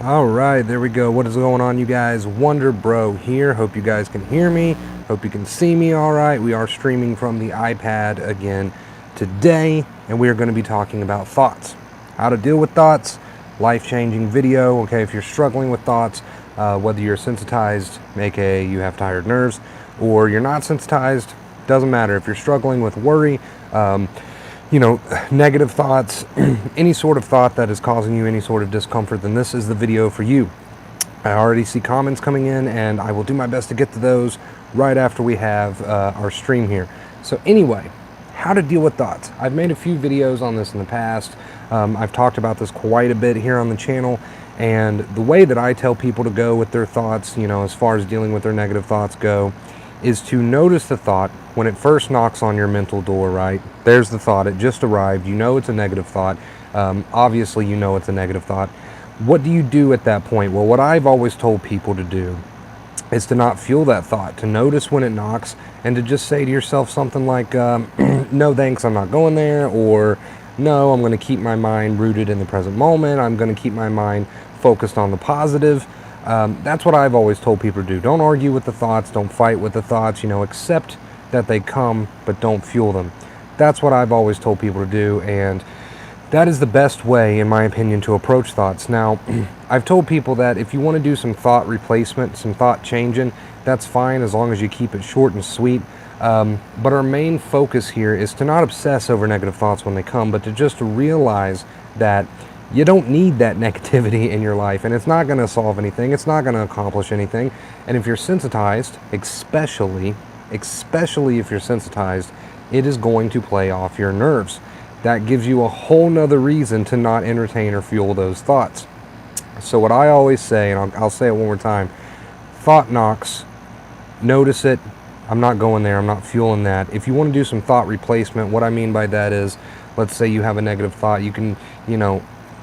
All right, there we go. What is going on, you guys? Wonder Bro here. Hope you guys can hear me. Hope you can see me all right. We are streaming from the iPad again today, and we are going to be talking about thoughts. How to deal with thoughts. Life-changing video. Okay, if you're struggling with thoughts, whether you're sensitized, aka you have tired nerves, or you're not sensitized, doesn't matter. If you're struggling with worry, negative thoughts, any sort of thought that is causing you any sort of discomfort, then this is the video for you. I already see comments coming in, and I will do my best to get to those right after we have our stream here. So anyway, how to deal with thoughts. I've made a few videos on this in the past. I've talked about this quite a bit here on the channel, and the way that I tell people to go with their thoughts, as far as dealing with their negative thoughts go, is to notice the thought when it first knocks on your mental door, right? There's the thought, it just arrived, you know it's a negative thought. Obviously you know it's a negative thought. What do you do at that point? Well, what I've always told people to do is to not fuel that thought, to notice when it knocks, and to just say to yourself something like, no thanks, I'm not going there, or no, I'm going to keep my mind rooted in the present moment, I'm going to keep my mind focused on the positive. That's what I've always told people to do. Don't argue with the thoughts, don't fight with the thoughts, accept that they come, but don't fuel them. That's what I've always told people to do, and that is the best way, in my opinion, to approach thoughts. Now, I've told people that if you want to do some thought replacement, some thought changing, that's fine as long as you keep it short and sweet. But our main focus here is to not obsess over negative thoughts when they come, but to just realize that you don't need that negativity in your life, and it's not going to solve anything. It's not going to accomplish anything. And if you're sensitized, especially if you're sensitized, it is going to play off your nerves. That gives you a whole nother reason to not entertain or fuel those thoughts. So what I always say, and I'll say it one more time, thought knocks, notice it. I'm not going there. I'm not fueling that. If you want to do some thought replacement, what I mean by that is, let's say you have a negative thought, you can,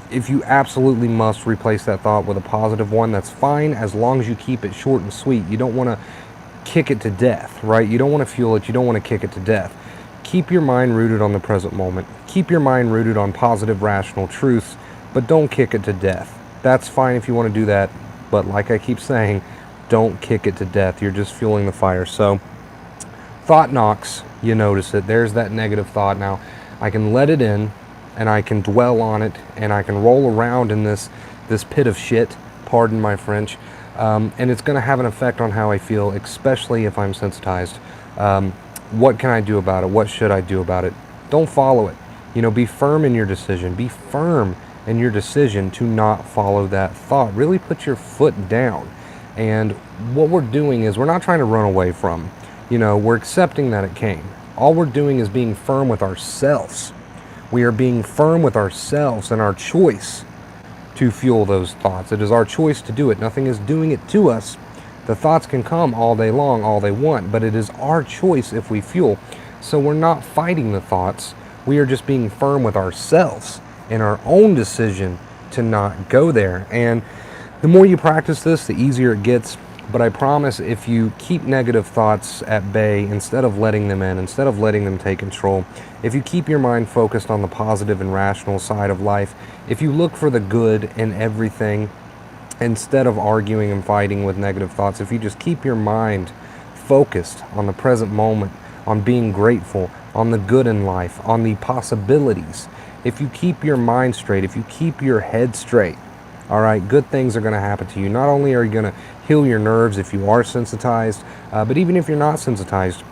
if you absolutely must replace that thought with a positive one, that's fine, as long as you keep it short and sweet. You don't want to kick it to death, right? You don't want to fuel it. You don't want to kick it to death. Keep your mind rooted on the present moment. Keep your mind rooted on positive, rational truths, but don't kick it to death. That's fine if you want to do that, but like I keep saying, don't kick it to death. You're just fueling the fire. So, thought knocks, you notice it. There's that negative thought. Now, I can let it in, and I can dwell on it, and I can roll around in this pit of shit, pardon my French, and it's going to have an effect on how I feel, especially if I'm sensitized. What can I do about it? What should I do about it? Don't follow it. Be firm in your decision. Be firm in your decision to not follow that thought. Really put your foot down. And what we're doing is we're not trying to run away from. We're accepting that it came. All we're doing is being firm with ourselves. We are being firm with ourselves and our choice to fuel those thoughts. It is our choice to do it. Nothing is doing it to us. The thoughts can come all day long, all they want, but it is our choice if we fuel. So we're not fighting the thoughts. We are just being firm with ourselves in our own decision to not go there. And the more you practice this, the easier it gets. But I promise, if you keep negative thoughts at bay, instead of letting them in, instead of letting them take control, if you keep your mind focused on the positive and rational side of life, if you look for the good in everything, instead of arguing and fighting with negative thoughts, if you just keep your mind focused on the present moment, on being grateful, on the good in life, on the possibilities, if you keep your mind straight, if you keep your head straight, all right, good things are going to happen to you. Not only are you going to heal your nerves if you are sensitized, but even if you're not sensitized,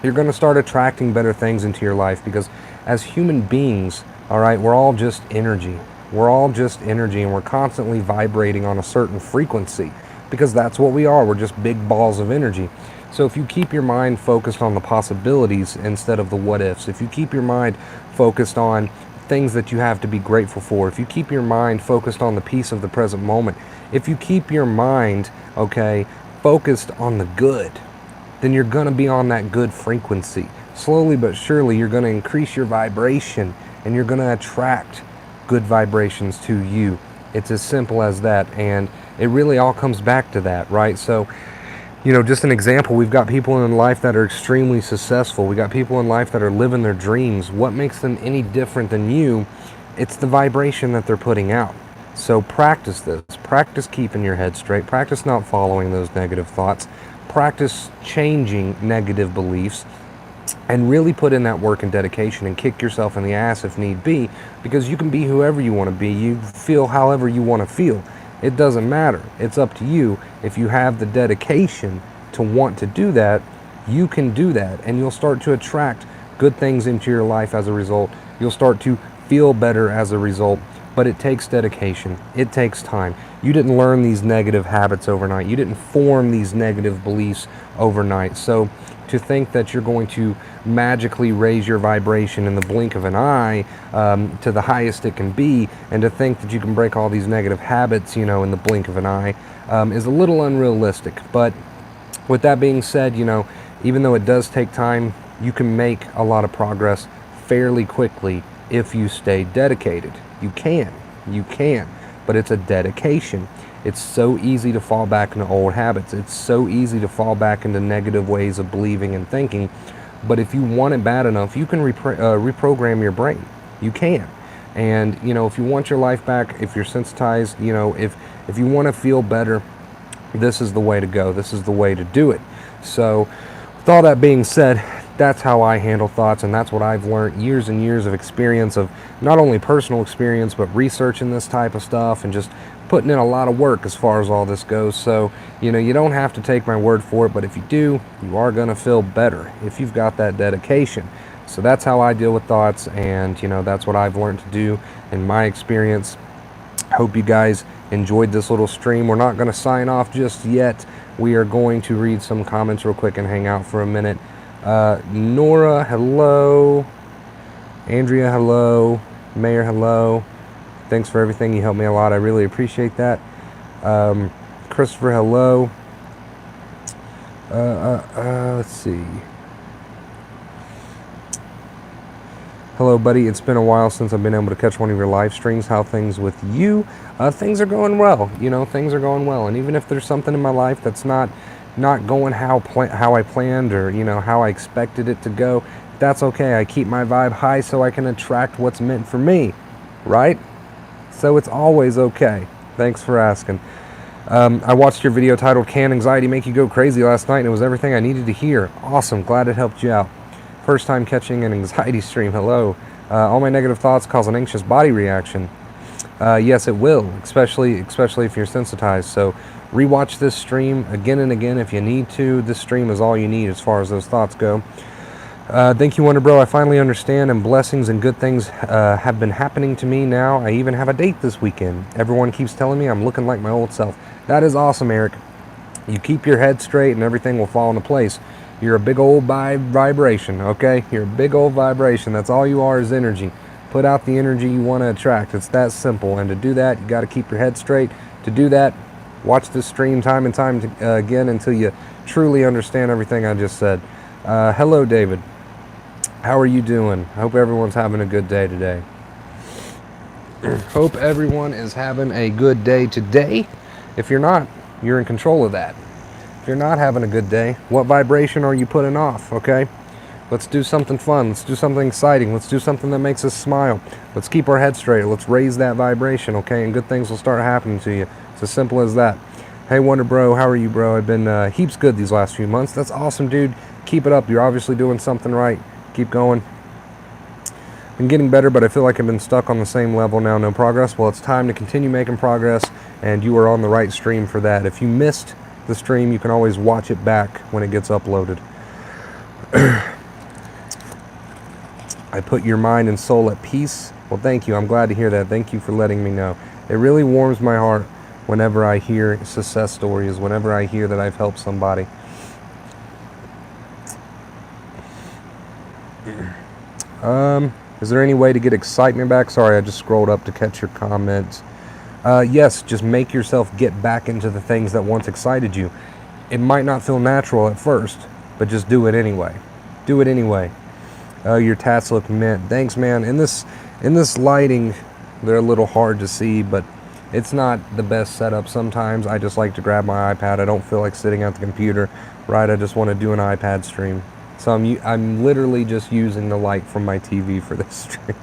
you're going to start attracting better things into your life, because as human beings, all right, we're all just energy. We're all just energy, and we're constantly vibrating on a certain frequency, because that's what we are. We're just big balls of energy. So if you keep your mind focused on the possibilities instead of the what ifs, if you keep your mind focused on things that you have to be grateful for, if you keep your mind focused on the peace of the present moment, if you keep your mind, focused on the good, then you're going to be on that good frequency. Slowly but surely, you're going to increase your vibration, and you're going to attract good vibrations to you. It's as simple as that, and it really all comes back to that, right? So, just an example, we've got people in life that are extremely successful. We got people in life that are living their dreams. What makes them any different than you? It's the vibration that they're putting out. So practice this. Practice keeping your head straight. Practice not following those negative thoughts. Practice changing negative beliefs, and really put in that work and dedication and kick yourself in the ass if need be, because you can be whoever you want to be. You feel however you want to feel. It doesn't matter. It's up to you. If you have the dedication to want to do that, you can do that, and you'll start to attract good things into your life as a result. You'll start to feel better as a result. But it takes dedication. It takes time. You didn't learn these negative habits overnight. You didn't form these negative beliefs overnight. So to think that you're going to magically raise your vibration in the blink of an eye to the highest it can be, and to think that you can break all these negative habits, in the blink of an eye, is a little unrealistic. But with that being said, even though it does take time, you can make a lot of progress fairly quickly if you stay dedicated. You can, but it's a dedication. It's so easy to fall back into old habits. It's so easy to fall back into negative ways of believing and thinking. But if you want it bad enough, you can reprogram your brain. You can. And, if you want your life back, if you're sensitized, if you want to feel better, this is the way to go. This is the way to do it. So with all that being said, that's how I handle thoughts, and that's what I've learned, years and years of experience, of not only personal experience, but researching this type of stuff and just putting in a lot of work as far as all this goes. So, you don't have to take my word for it, but if you do, you are going to feel better if you've got that dedication. So that's how I deal with thoughts, and, that's what I've learned to do in my experience. Hope you guys enjoyed this little stream. We're not going to sign off just yet. We are going to read some comments real quick and hang out for a minute. Nora, hello. Andrea, hello. Mayor, hello. Thanks for everything. You helped me a lot. I really appreciate that. Christopher, hello. Let's see. Hello, buddy. It's been a while since I've been able to catch one of your live streams. How things with you? Things are going well. Things are going well. And even if there's something in my life that's not going how I planned, or how I expected it to go, that's okay. I keep my vibe high so I can attract what's meant for me, right? So it's always okay. Thanks for asking. I watched your video titled "Can Anxiety Make You Go Crazy" last night, and it was everything I needed to hear. Awesome. Glad it helped you out. First time catching an anxiety stream. Hello. All my negative thoughts cause an anxious body reaction. Yes, it will, especially if you're sensitized. So rewatch this stream again and again if you need to. This stream is all you need as far as those thoughts go. Thank you, Wonder Bro. I finally understand, and blessings and good things have been happening to me now. I even have a date this weekend. Everyone keeps telling me I'm looking like my old self. That is awesome, Eric. You keep your head straight and everything will fall into place. You're a big old vibration, okay? You're a big old vibration. That's all you are, is energy. Put out the energy you want to attract. It's that simple. And to do that, you got to keep your head straight. To do that, watch this stream time and time again until you truly understand everything I just said. Hello, David. How are you doing? I hope everyone's having a good day today. Hope everyone is having a good day today. If you're not, you're in control of that. If you're not having a good day, what vibration are you putting off, okay? Let's do something fun. Let's do something exciting. Let's do something that makes us smile. Let's keep our head straight. Let's raise that vibration, okay? And good things will start happening to you. It's as simple as that. Hey, Wonder Bro, how are you, bro? I've been heaps good these last few months. That's awesome, dude. Keep it up. You're obviously doing something right. Keep going. I'm getting better, but I feel like I've been stuck on the same level now. No progress. Well, it's time to continue making progress, and you are on the right stream for that. If you missed the stream, you can always watch it back when it gets uploaded. I put your mind and soul at peace. Well, thank you. I'm glad to hear that. Thank you for letting me know. It really warms my heart whenever I hear success stories, whenever I hear that I've helped somebody. Is there any way to get excitement back? Sorry, I just scrolled up to catch your comments. Yes, just make yourself get back into the things that once excited you. It might not feel natural at first, but just do it anyway. Do it anyway. Your tats look mint. Thanks, man. In this lighting, they're a little hard to see, but it's not the best setup. Sometimes I just like to grab my iPad. I don't feel like sitting at the computer, right? I just want to do an iPad stream. So I'm literally just using the light from my TV for this stream.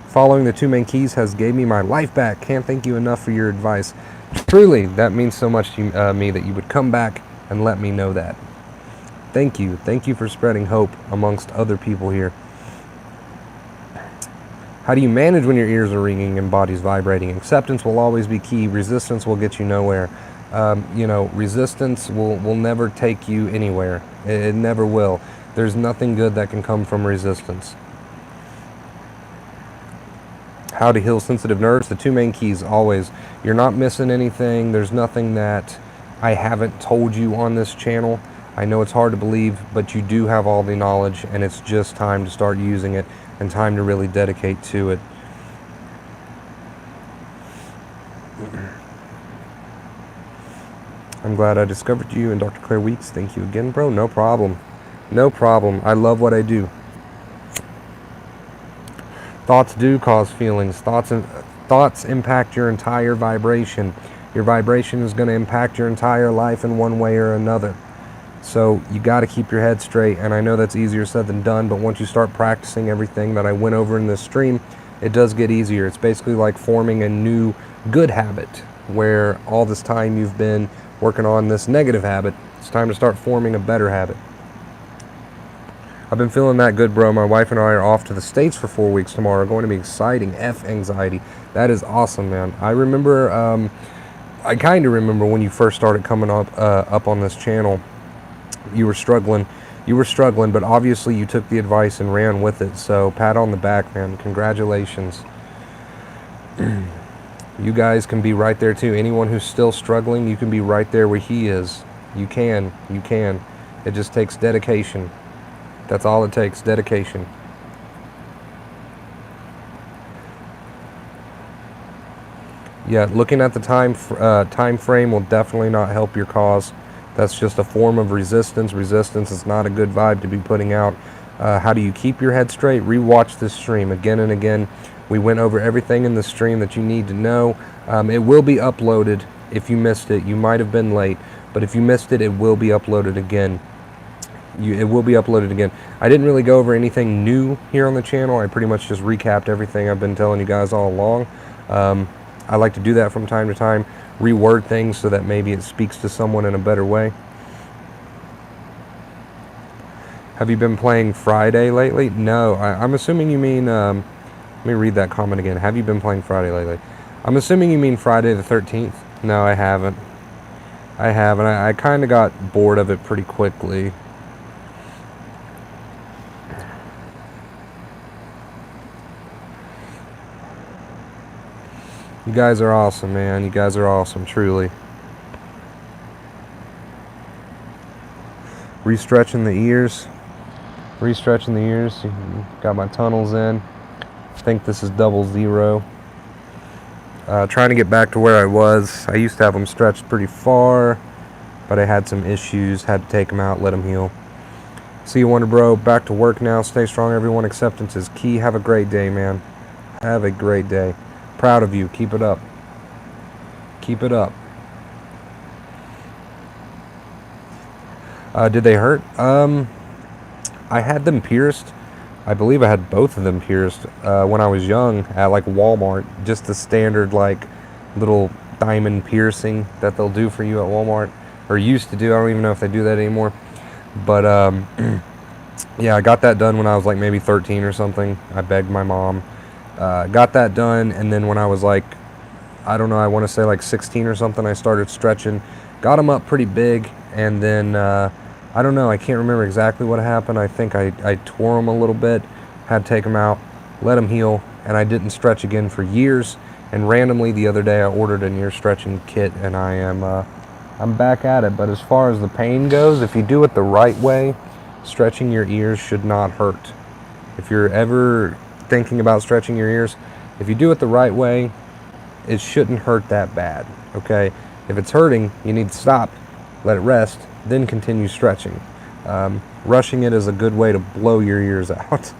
Following the 2 main keys has gave me my life back. Can't thank you enough for your advice. Truly, that means so much to me that you would come back and let me know that. Thank you. Thank you for spreading hope amongst other people here. How do you manage when your ears are ringing and body's vibrating? Acceptance will always be key. Resistance will get you nowhere. Resistance will never take you anywhere. It never will. There's nothing good that can come from resistance. How to heal sensitive nerves? The 2 main keys, always. You're not missing anything. There's nothing that I haven't told you on this channel. I know it's hard to believe, but you do have all the knowledge, and it's just time to start using it and time to really dedicate to it. I'm glad I discovered you, and Dr. Claire Weeks, thank you again, bro. No problem. No problem. I love what I do. Thoughts do cause feelings. Thoughts impact your entire vibration. Your vibration is going to impact your entire life in one way or another. So you got to keep your head straight, and I know that's easier said than done, but once you start practicing everything that I went over in this stream, it does get easier. It's basically like forming a new good habit, where all this time you've been working on this negative habit, it's time to start forming a better habit. I've been feeling that good, bro. My wife and I are off to the States for 4 weeks tomorrow. Going to be exciting. F anxiety. That is awesome, man. I remember, I kind of remember when you first started coming up on this channel. You were struggling, but obviously you took the advice and ran with it. So pat on the back, man. Congratulations. You guys can be right there too. Anyone who's still struggling, you can be right there where he is. You can. It just takes dedication. That's all it takes, dedication. Yeah, looking at the time frame will definitely not help your cause. That's just a form of resistance. Resistance is not a good vibe to be putting out. How do you keep your head straight? Rewatch this stream again and again. We went over everything in the stream that you need to know. It will be uploaded if you missed it. You might have been late, but if you missed it, it will be uploaded again. It will be uploaded again. I didn't really go over anything new here on the channel. I pretty much just recapped everything I've been telling you guys all along. I like to do that from time to time, reword things so that maybe it speaks to someone in a better way. Have you been playing Friday lately? No, I'm assuming you mean, let me read that comment again. Have you been playing Friday lately? I'm assuming you mean Friday the 13th. No, I haven't. I kind of got bored of it pretty quickly. You guys are awesome, man. You guys are awesome, truly. Restretching the ears. Got my tunnels in. I think this is 00. Trying to get back to where I was. I used to have them stretched pretty far, but I had some issues. Had to take them out, let them heal. See you, Wonder Bro. Back to work now. Stay strong, everyone. Acceptance is key. Have a great day, man. Have a great day. Proud of you. Keep it up. Keep it up. Did they hurt? I had them pierced. I believe I had both of them pierced when I was young at like Walmart. Just the standard like little diamond piercing that they'll do for you at Walmart, or used to do. I don't even know if they do that anymore. But yeah, I got that done when I was like maybe 13 or something. I begged my mom. Got that done, and then when I was like, I don't know, I want to say like 16 or something, I started stretching. Got them up pretty big, and then I don't know, I can't remember exactly what happened. I think I tore them a little bit, had to take them out, let them heal, and I didn't stretch again for years. And randomly the other day I ordered an ear stretching kit, and I'm back at it. But as far as the pain goes, if you do it the right way, stretching your ears should not hurt. If you're ever thinking about stretching your ears, if you do it the right way, it shouldn't hurt that bad, okay? If it's hurting, you need to stop, let it rest, then continue stretching. Rushing it is a good way to blow your ears out.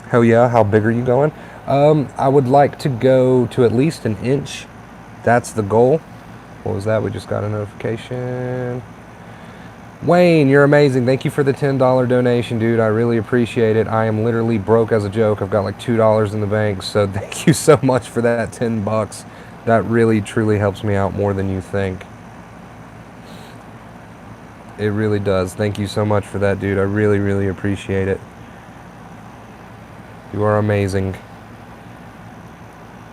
Hell yeah, how big are you going? I would like to go to at least an inch. That's the goal. What was that? We just got a notification. Wayne, you're amazing. Thank you for the $10 donation, dude. I really appreciate it. I am literally broke as a joke. I've got like $2 in the bank, so thank you so much for that 10 bucks. That really, truly helps me out more than you think. It really does. Thank you so much for that, dude. I really, really appreciate it. You are amazing.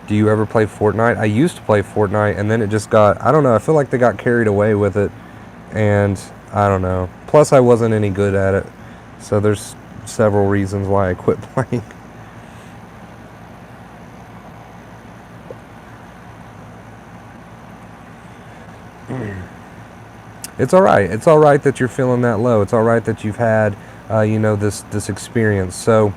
Do you ever play Fortnite? I used to play Fortnite, and then it just got, I don't know, I feel like they got carried away with it, and I don't know. Plus, I wasn't any good at it, so there's several reasons why I quit playing. It's all right. It's all right that you're feeling that low. It's all right that you've had, this experience. So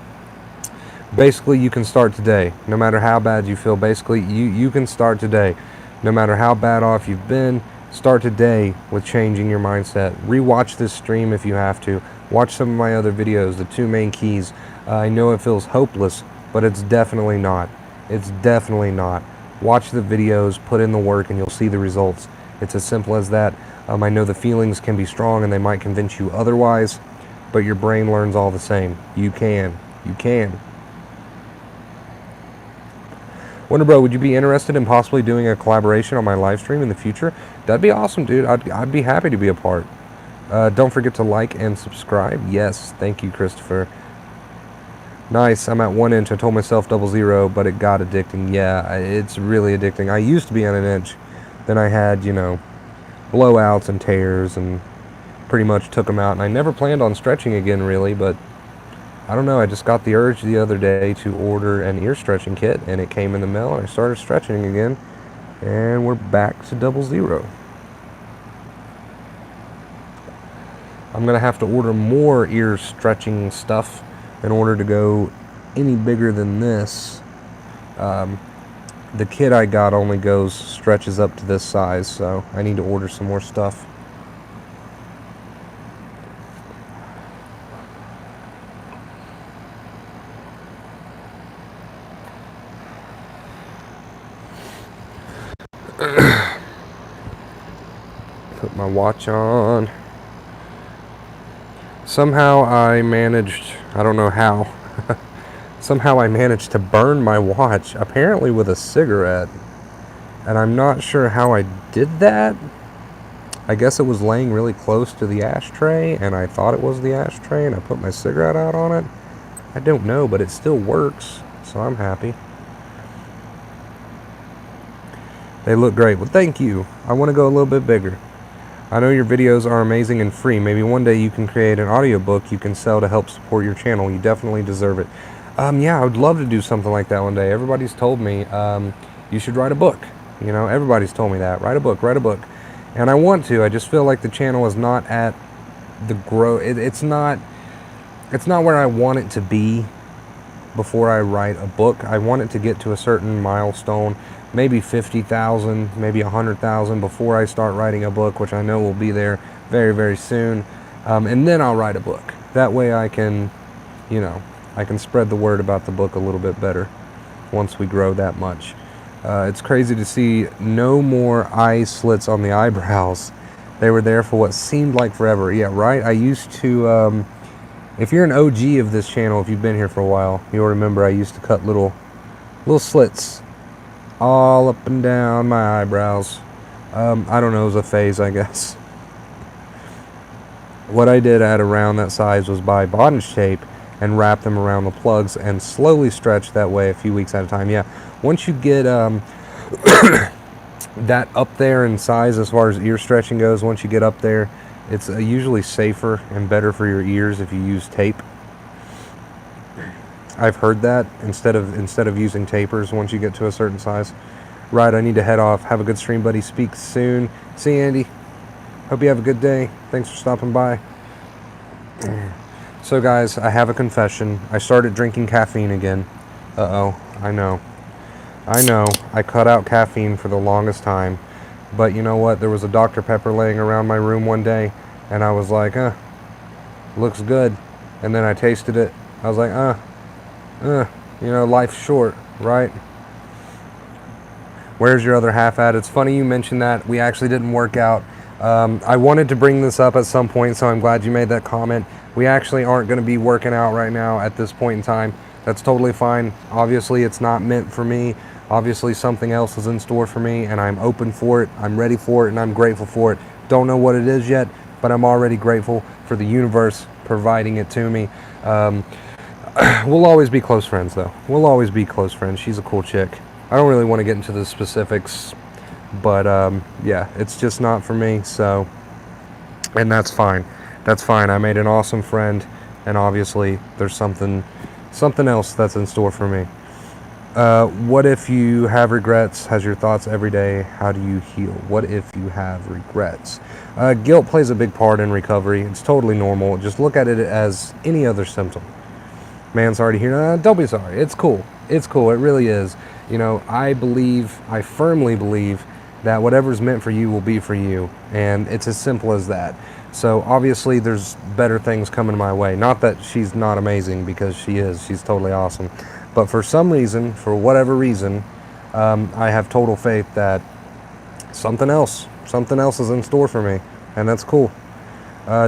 basically, you can start today. No matter how bad you feel, basically, you can start today. No matter how bad off you've been, start today with changing your mindset. Rewatch this stream if you have to. Watch some of my other videos, the 2 main keys. I know it feels hopeless, but it's definitely not. It's definitely not. Watch the videos, put in the work, and you'll see the results. It's as simple as that. I know the feelings can be strong and they might convince you otherwise, but your brain learns all the same. You can. You can. Wonder Bro, would you be interested in possibly doing a collaboration on my live stream in the future? That'd be awesome, dude. I'd be happy to be a part. Don't forget to like and subscribe. Yes, thank you, Christopher. Nice, I'm at 1 inch. I told myself 00, but it got addicting. Yeah, it's really addicting. I used to be on 1 inch. Then I had, blowouts and tears and pretty much took them out. And I never planned on stretching again, really, but I don't know. I just got the urge the other day to order an ear stretching kit, and it came in the mail, and I started stretching again, and we're back to 00. I'm going to have to order more ear stretching stuff in order to go any bigger than this. The kit I got only stretches up to this size, so I need to order some more stuff. Put my watch on. Somehow I managed, I don't know how, somehow I managed to burn my watch, apparently with a cigarette. And I'm not sure how I did that. I guess it was laying really close to the ashtray, and I thought it was the ashtray, and I put my cigarette out on it. I don't know, but it still works, so I'm happy. They look great. Well, thank you. I want to go a little bit bigger. I know your videos are amazing and free. Maybe one day you can create an audiobook you can sell to help support your channel. You definitely deserve it. Yeah, I would love to do something like that one day. Everybody's told me you should write a book. Everybody's told me that. Write a book, write a book. And I want to. I just feel like the channel is not at the growth. It's not where I want it to be before I write a book. I want it to get to a certain milestone, maybe 50,000, maybe 100,000 before I start writing a book, which I know will be there very, very soon. And then I'll write a book. That way I can, I can spread the word about the book a little bit better once we grow that much. It's crazy to see no more eye slits on the eyebrows. They were there for what seemed like forever. Yeah, right? I used to, if you're an OG of this channel, if you've been here for a while, you'll remember I used to cut little slits all up and down my eyebrows. I don't know, it was a phase, I guess. What I did at around that size was buy bondage tape and wrap them around the plugs and slowly stretch that way a few weeks at a time. Yeah, once you get that up there in size as far as ear stretching goes, once you get up there, it's usually safer and better for your ears if you use tape. I've heard that instead of using tapers once you get to a certain size. Right, I need to head off. Have a good stream, buddy. Speak soon. See you, Andy. Hope you have a good day. Thanks for stopping by. So guys, I have a confession. I started drinking caffeine again. Uh-oh, I know. I cut out caffeine for the longest time. But you know what? There was a Dr. Pepper laying around my room one day, and I was like, looks good. And then I tasted it. I was like, life's short, right? Where's your other half at? It's funny you mentioned that. We actually didn't work out. I wanted to bring this up at some point, so I'm glad you made that comment. We actually aren't going to be working out right now at this point in time. That's totally fine. Obviously, it's not meant for me. Obviously, something else is in store for me, and I'm open for it. I'm ready for it, and I'm grateful for it. Don't know what it is yet, but I'm already grateful for the universe providing it to me. We'll always be close friends, though. We'll always be close friends. She's a cool chick. I don't really want to get into the specifics, but yeah, it's just not for me, so, and that's fine. That's fine. I made an awesome friend, and obviously there's something else that's in store for me. What if you have regrets? Has your thoughts every day? How do you heal? What if you have regrets? Guilt plays a big part in recovery. It's totally normal. Just look at it as any other symptom. Man, sorry to hear. Don't be sorry. It's cool. It's cool. It really is. You know, I firmly believe that whatever's meant for you will be for you. And it's as simple as that. So obviously there's better things coming my way. Not that she's not amazing, because she is. She's totally awesome. But for some reason, for whatever reason, I have total faith that something else is in store for me. And that's cool.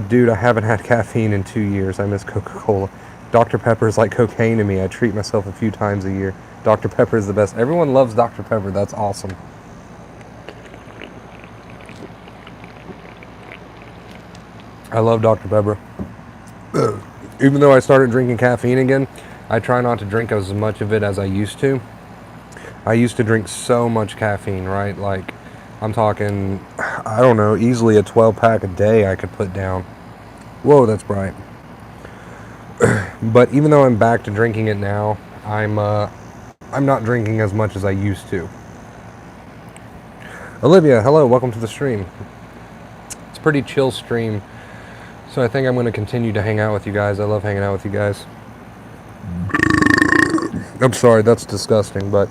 Dude, I haven't had caffeine in 2 years. I miss Coca-Cola. Dr. Pepper is like cocaine to me. I treat myself a few times a year. Dr. Pepper is the best. Everyone loves Dr. Pepper. That's awesome. I love Dr. Pepper. Even though I started drinking caffeine again, I try not to drink as much of it as I used to. I used to drink so much caffeine, right? Like, I'm talking, I don't know, easily a 12-pack a day I could put down. Whoa, that's bright. But even though I'm back to drinking it now, I'm not drinking as much as I used to. Olivia, hello, welcome to the stream. It's a pretty chill stream, so I think I'm going to continue to hang out with you guys. I love hanging out with you guys. I'm sorry, that's disgusting, but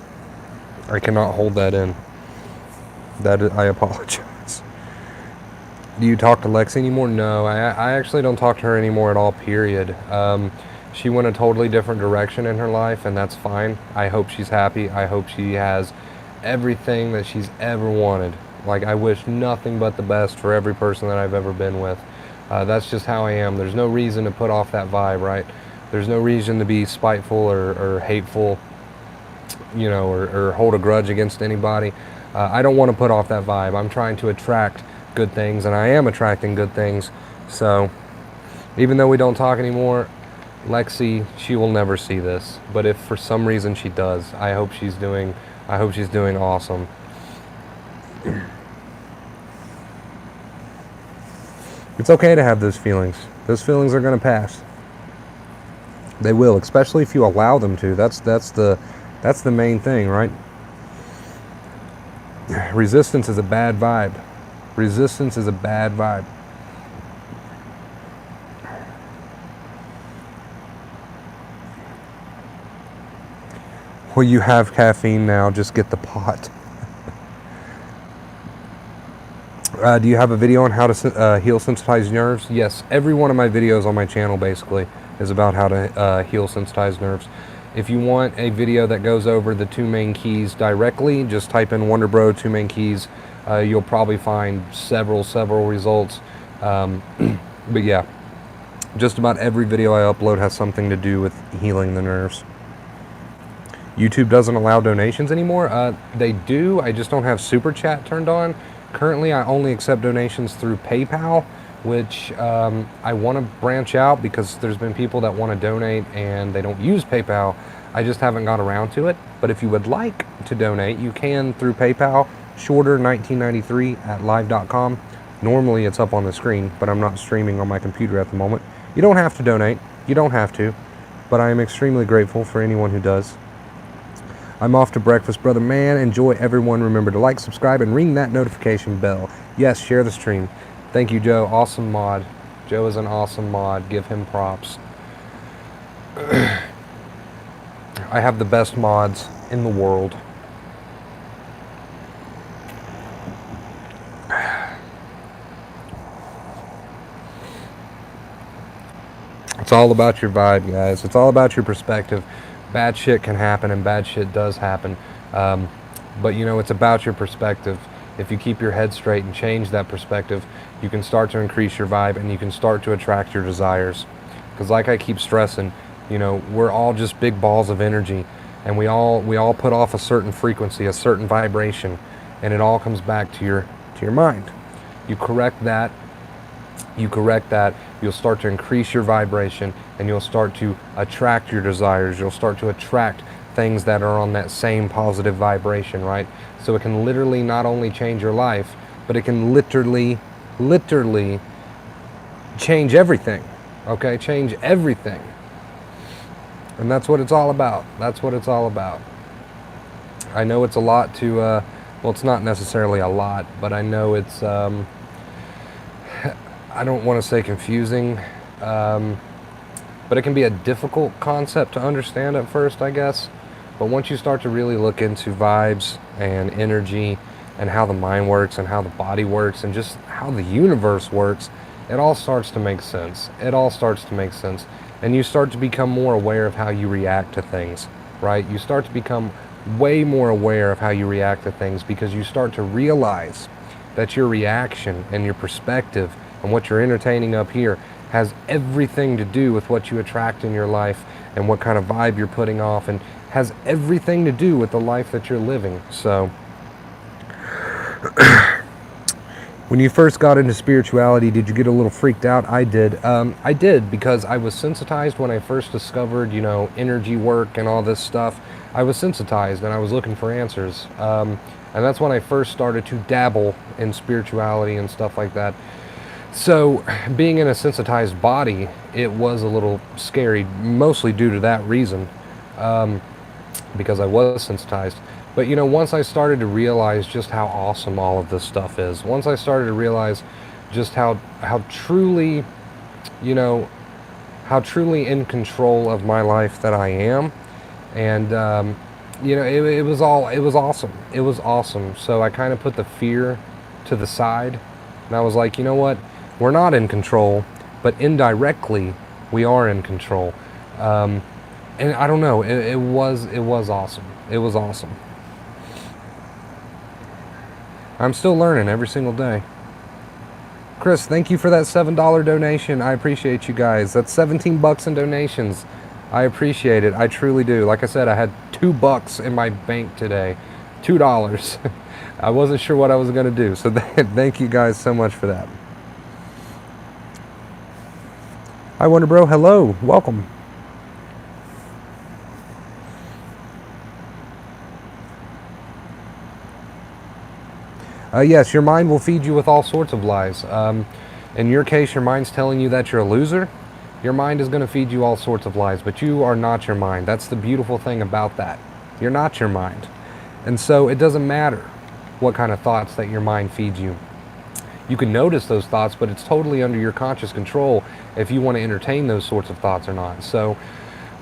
I cannot hold that in. I apologize. Do you talk to Lexi anymore? No, I actually don't talk to her anymore at all, period. She went a totally different direction in her life, and that's fine. I hope she's happy. I hope she has everything that she's ever wanted. Like, I wish nothing but the best for every person that I've ever been with. That's just how I am. There's no reason to put off that vibe, right? There's no reason to be spiteful or hateful, you know, or hold a grudge against anybody. I don't want to put off that vibe. I'm trying to attract good things, and I am attracting good things. So even though we don't talk anymore, Lexi, she will never see this. But if for some reason she does, I hope she's doing awesome. It's okay to have those feelings. Those feelings are going to pass. They will, especially if you allow them to. That's the main thing, right? Resistance is a bad vibe. Resistance is a bad vibe. Well, you have caffeine now, just get the pot. Do you have a video on how to heal sensitized nerves? Yes, every one of my videos on my channel basically is about how to heal sensitized nerves. If you want a video that goes over the 2 main keys directly, just type in WonderBro 2 main keys. You'll probably find several results. But yeah, just about every video I upload has something to do with healing the nerves. YouTube doesn't allow donations anymore. They do, I just don't have Super Chat turned on. Currently, I only accept donations through PayPal, which I want to branch out because there's been people that want to donate and they don't use PayPal. I just haven't got around to it. But if you would like to donate, you can through PayPal, shorter1993@live.com. Normally it's up on the screen, but I'm not streaming on my computer at the moment. You don't have to donate. You don't have to. But I am extremely grateful for anyone who does. I'm off to breakfast, brother man. Enjoy, everyone. Remember to like, subscribe, and ring that notification bell. Yes, share the stream. Thank you, Joe. Awesome mod. Joe is an awesome mod. Give him props. I have the best mods in the world. It's all about your vibe, guys. It's all about your perspective. Bad shit can happen, and bad shit does happen. But, you know, it's about your perspective. if you keep your head straight and change that perspective, you can start to increase your vibe and you can start to attract your desires. Because like I keep stressing, you know, we're all just big balls of energy, and we all put off a certain frequency, a certain vibration, and it all comes back to your mind. You correct that, you'll start to increase your vibration, and you'll start to attract your desires. You'll start to attract things that are on that same positive vibration, right? So it can literally not only change your life, but it can literally change everything. Okay, change everything. And that's what it's all about. That's what it's all about. I know it's a lot to, well, it's not necessarily a lot, but I know it's, I don't want to say confusing, but it can be a difficult concept to understand at first, I guess. But once you start to really look into vibes and energy and how the mind works and how the body works and just how the universe works, it all starts to make sense. It all starts to make sense. And you start to become more aware of how you react to things, right? You start to become way more aware of how you react to things, because you start to realize that your reaction and your perspective and what you're entertaining up here has everything to do with what you attract in your life and what kind of vibe you're putting off, and has everything to do with the life that you're living. So when you first got into spirituality, did you get a little freaked out? I did. I did, because I was sensitized when I first discovered, you know, energy work and all this stuff. I was sensitized and I was looking for answers. And that's when I first started to dabble in spirituality and stuff like that. So being in a sensitized body, it was a little scary, mostly due to that reason, because I was sensitized. But, you know, once I started to realize just how awesome all of this stuff is, once I started to realize just how truly, you know, how truly in control of my life that I am, and, you know, it was awesome. It was awesome. So I kind of put the fear to the side, and I was like, you know what? We're not in control, but indirectly we are in control. And I don't know, it was awesome. It was awesome. I'm still learning every single day. Chris, thank you for that $7 donation. I appreciate you guys. That's 17 bucks in donations. I appreciate it. I truly do. Like I said, I had $2 in my bank today. $2. I wasn't sure what I was going to do. So thank you guys so much for that. Hi, Wonder Bro. Hello. Welcome. Yes, your mind will feed you with all sorts of lies. In your case, your mind's telling you that you're a loser. Your mind is going to feed you all sorts of lies, but you are not your mind. That's the beautiful thing about that. You're not your mind. And so it doesn't matter what kind of thoughts that your mind feeds you. You can notice those thoughts, but it's totally under your conscious control if you want to entertain those sorts of thoughts or not. So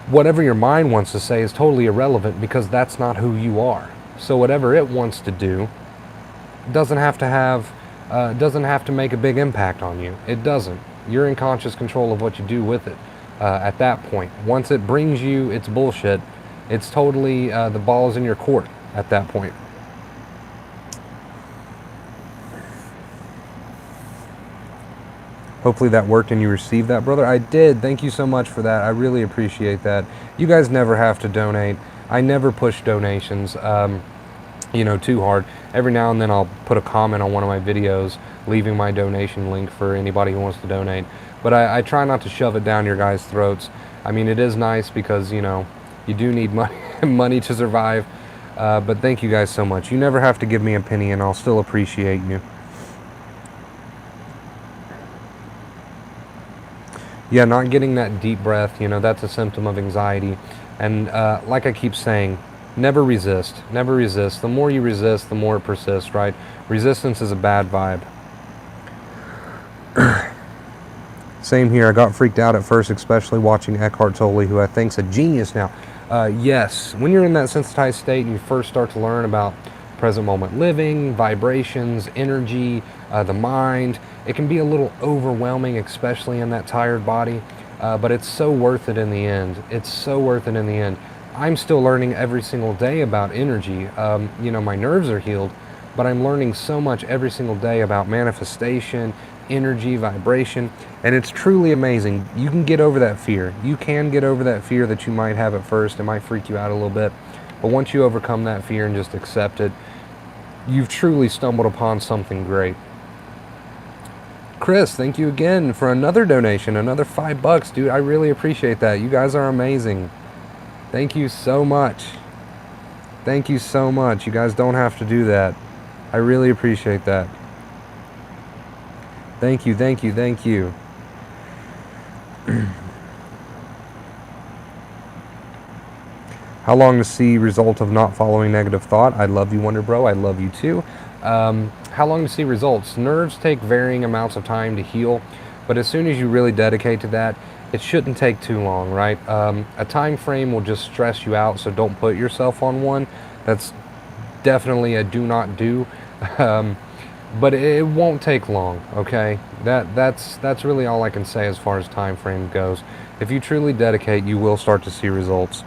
whatever your mind wants to say is totally irrelevant, because that's not who you are. So whatever it wants to do doesn't have to make a big impact on you. It doesn't. You're in conscious control of what you do with it at that point. Once it brings you its bullshit, it's totally, the ball is in your court at that point. Hopefully that worked and you received that, brother. I did. Thank you so much for that. I really appreciate that. You guys never have to donate. I never push donations, you know, too hard. Every now and then I'll put a comment on one of my videos leaving my donation link for anybody who wants to donate. But I try not to shove it down your guys' throats. I mean, it is nice because, you know, you do need money to survive. But thank you guys so much. You never have to give me a penny, and I'll still appreciate you. Yeah, not getting that deep breath, you know, that's a symptom of anxiety. And like I keep saying, never resist. Never resist. The more you resist, the more it persists, right? Resistance is a bad vibe. Same here. I got freaked out at first, especially watching Eckhart Tolle, who I think's a genius now. Yes, when you're in that sensitized state and you first start to learn about present moment living, vibrations, energy, the mind, it can be a little overwhelming, especially in that tired body, but it's so worth it in the end. It's so worth it in the end. I'm still learning every single day about energy. You know, my nerves are healed, but I'm learning so much every single day about manifestation, energy, vibration, and it's truly amazing. You can get over that fear. You can get over that fear that you might have at first. It might freak you out a little bit, but once you overcome that fear and just accept it, you've truly stumbled upon something great. Chris, thank you again for another donation, another $5, dude. I really appreciate that. You guys are amazing. Thank you so much. Thank you so much. You guys don't have to do that. I really appreciate that. Thank you, thank you, thank you. How long to see result of not following negative thought? I love you, Wonder Bro. I love you too. How long to see results? Nerves take varying amounts of time to heal, but as soon as you really dedicate to that, it shouldn't take too long, right? A time frame will just stress you out, so don't put yourself on one. That's definitely a do not do. But it won't take long, okay? That's really all I can say as far as time frame goes. If you truly dedicate, you will start to see results.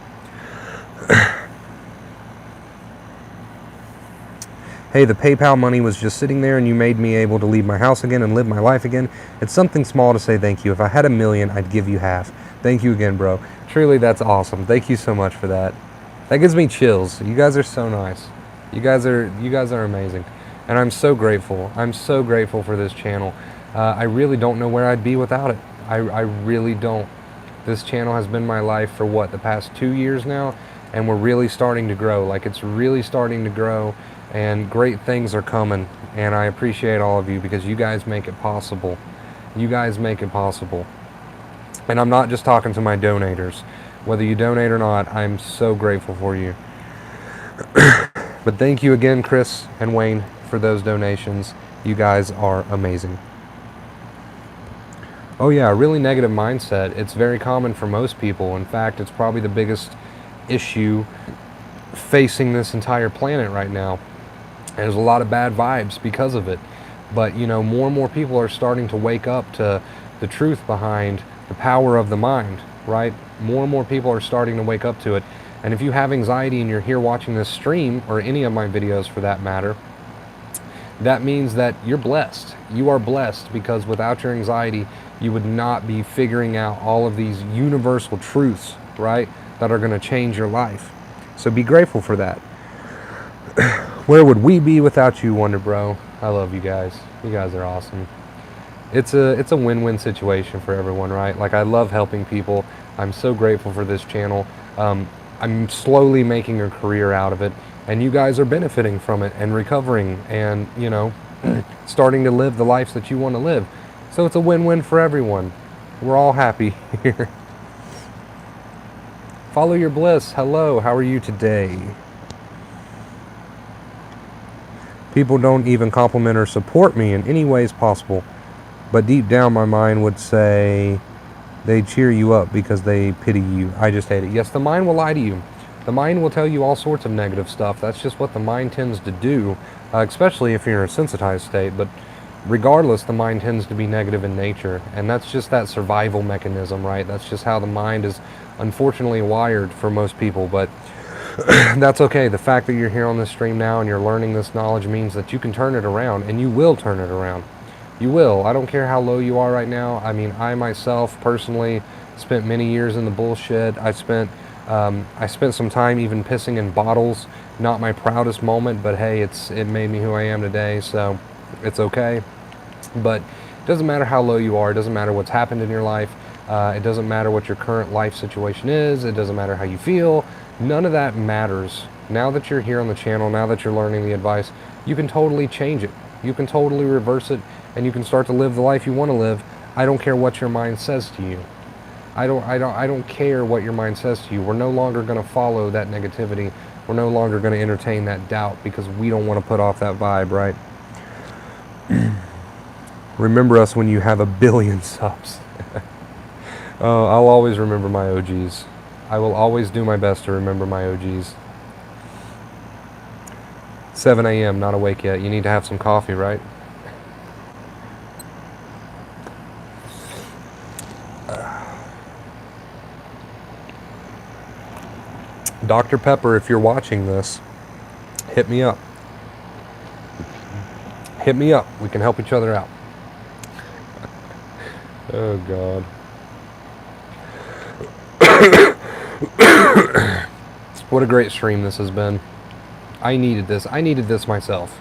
Hey, the PayPal money was just sitting there and you made me able to leave my house again and live my life again. It's something small to say thank you. If I had $1 million, I'd give you half. Thank you again, bro. Truly, that's awesome. Thank you so much for that. That gives me chills. You guys are so nice. You guys are amazing. And I'm so grateful. I'm so grateful for this channel. I really don't know where I'd be without it. I really don't. This channel has been my life for what, the past 2 years now? And we're really starting to grow. Like, it's really starting to grow. And great things are coming, and I appreciate all of you because you guys make it possible. You guys make it possible. And I'm not just talking to my donators. Whether you donate or not, I'm so grateful for you. But thank you again, Chris and Wayne, for those donations. You guys are amazing. Oh yeah, a really negative mindset. It's very common for most people. In fact, it's probably the biggest issue facing this entire planet right now. There's a lot of bad vibes because of it. But, you know, more and more people are starting to wake up to the truth behind the power of the mind, right? More and more people are starting to wake up to it. And if you have anxiety and you're here watching this stream, or any of my videos for that matter, that means that you're blessed. You are blessed because without your anxiety, you would not be figuring out all of these universal truths, right, that are going to change your life. So be grateful for that. Where would we be without you, Wonder Bro? I love you guys. You guys are awesome. It's a win-win situation for everyone, right? Like, I love helping people. I'm so grateful for this channel. I'm slowly making a career out of it, and you guys are benefiting from it and recovering and, you know, starting to live the lives that you want to live. So it's a win-win for everyone. We're all happy here. Follow your bliss. Hello, how are you today? People don't even compliment or support me in any ways possible, but deep down my mind would say they cheer you up because they pity you. I just hate it. Yes, the mind will lie to you. The mind will tell you all sorts of negative stuff. That's just what the mind tends to do, especially if you're in a sensitized state. But regardless, the mind tends to be negative in nature, and that's just that survival mechanism, right? That's just how the mind is unfortunately wired for most people, but that's okay. The fact that you're here on this stream now and you're learning this knowledge means that you can turn it around, and you will turn it around. You will. I don't care how low you are right now. I mean, I myself personally spent many years in the bullshit. I spent some time even pissing in bottles. Not my proudest moment, but hey, it made me who I am today, so it's okay. But it doesn't matter how low you are. It doesn't matter what's happened in your life. It doesn't matter what your current life situation is. It doesn't matter how you feel. None of that matters. Now that you're here on the channel, now that you're learning the advice, you can totally change it. You can totally reverse it, and you can start to live the life you want to live. I don't care what your mind says to you. I don't care what your mind says to you. We're no longer going to follow that negativity. We're no longer going to entertain that doubt because we don't want to put off that vibe, right? Remember us when you have 1 billion subs. I'll always remember my OGs. I will always do my best to remember my OGs. 7 a.m., not awake yet. You need to have some coffee, right? Dr. Pepper, if you're watching this, hit me up. hit me up. We can help each other out. Oh, God. What a great stream this has been. I needed this. I needed this myself.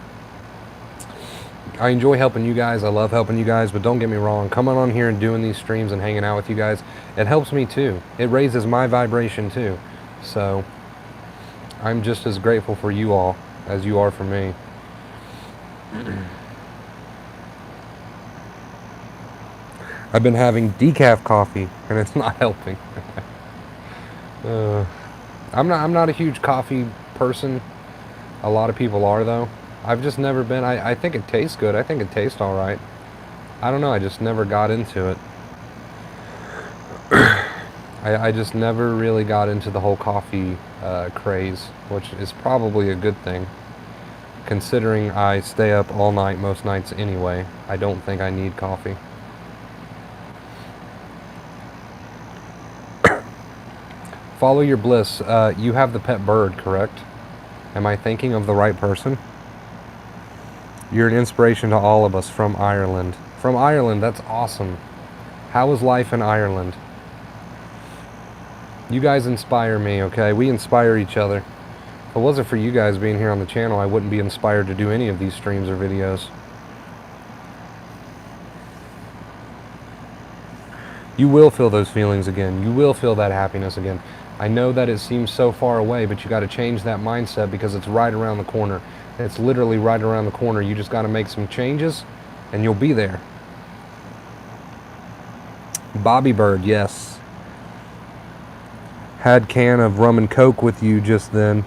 I enjoy helping you guys. I love helping you guys, but don't get me wrong. Coming on here and doing these streams and hanging out with you guys, it helps me too. It raises my vibration too. So I'm just as grateful for you all as you are for me. I've been having decaf coffee and it's not helping. I'm not a huge coffee person. A lot of people are though. I've just never been. I think it tastes good. I think it tastes all right. I don't know. I just never got into it. I just never really got into the whole coffee craze, which is probably a good thing, considering I stay up all night most nights anyway. I don't think I need coffee. Follow your bliss. You have the pet bird, correct? Am I thinking of the right person? You're an inspiration to all of us from Ireland. From Ireland, that's awesome. How is life in Ireland? You guys inspire me, okay? We inspire each other. If it wasn't for you guys being here on the channel, I wouldn't be inspired to do any of these streams or videos. You will feel those feelings again. You will feel that happiness again. I know that it seems so far away, but you got to change that mindset because it's right around the corner. It's literally right around the corner. You just got to make some changes and you'll be there. Bobby Bird, yes. Had can of rum and coke with you just then.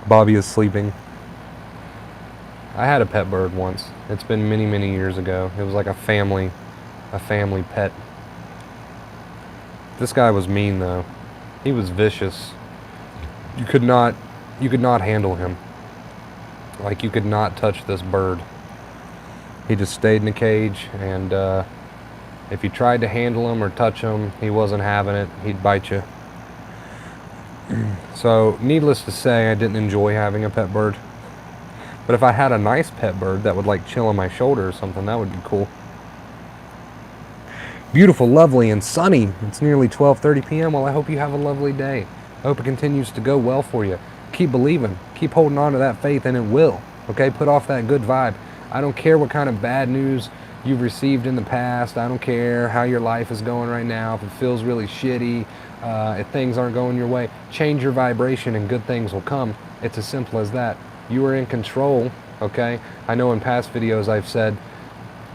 Bobby is sleeping. I had a pet bird once. It's been many, many years ago. It was like a family pet. This guy was mean though. He was vicious. You could not handle him. Like you could not touch this bird. He just stayed in a cage, and if you tried to handle him or touch him, he wasn't having it. He'd bite you. So, needless to say, I didn't enjoy having a pet bird. But if I had a nice pet bird that would like chill on my shoulder or something, that would be cool. Beautiful, lovely, and sunny. It's nearly 12:30 p.m. Well, I hope you have a lovely day. I hope it continues to go well for you. Keep believing. Keep holding on to that faith, and it will. Okay? Put off that good vibe. I don't care what kind of bad news you've received in the past. I don't care how your life is going right now. If it feels really shitty, if things aren't going your way, change your vibration and good things will come. It's as simple as that. You are in control, okay? I know in past videos I've said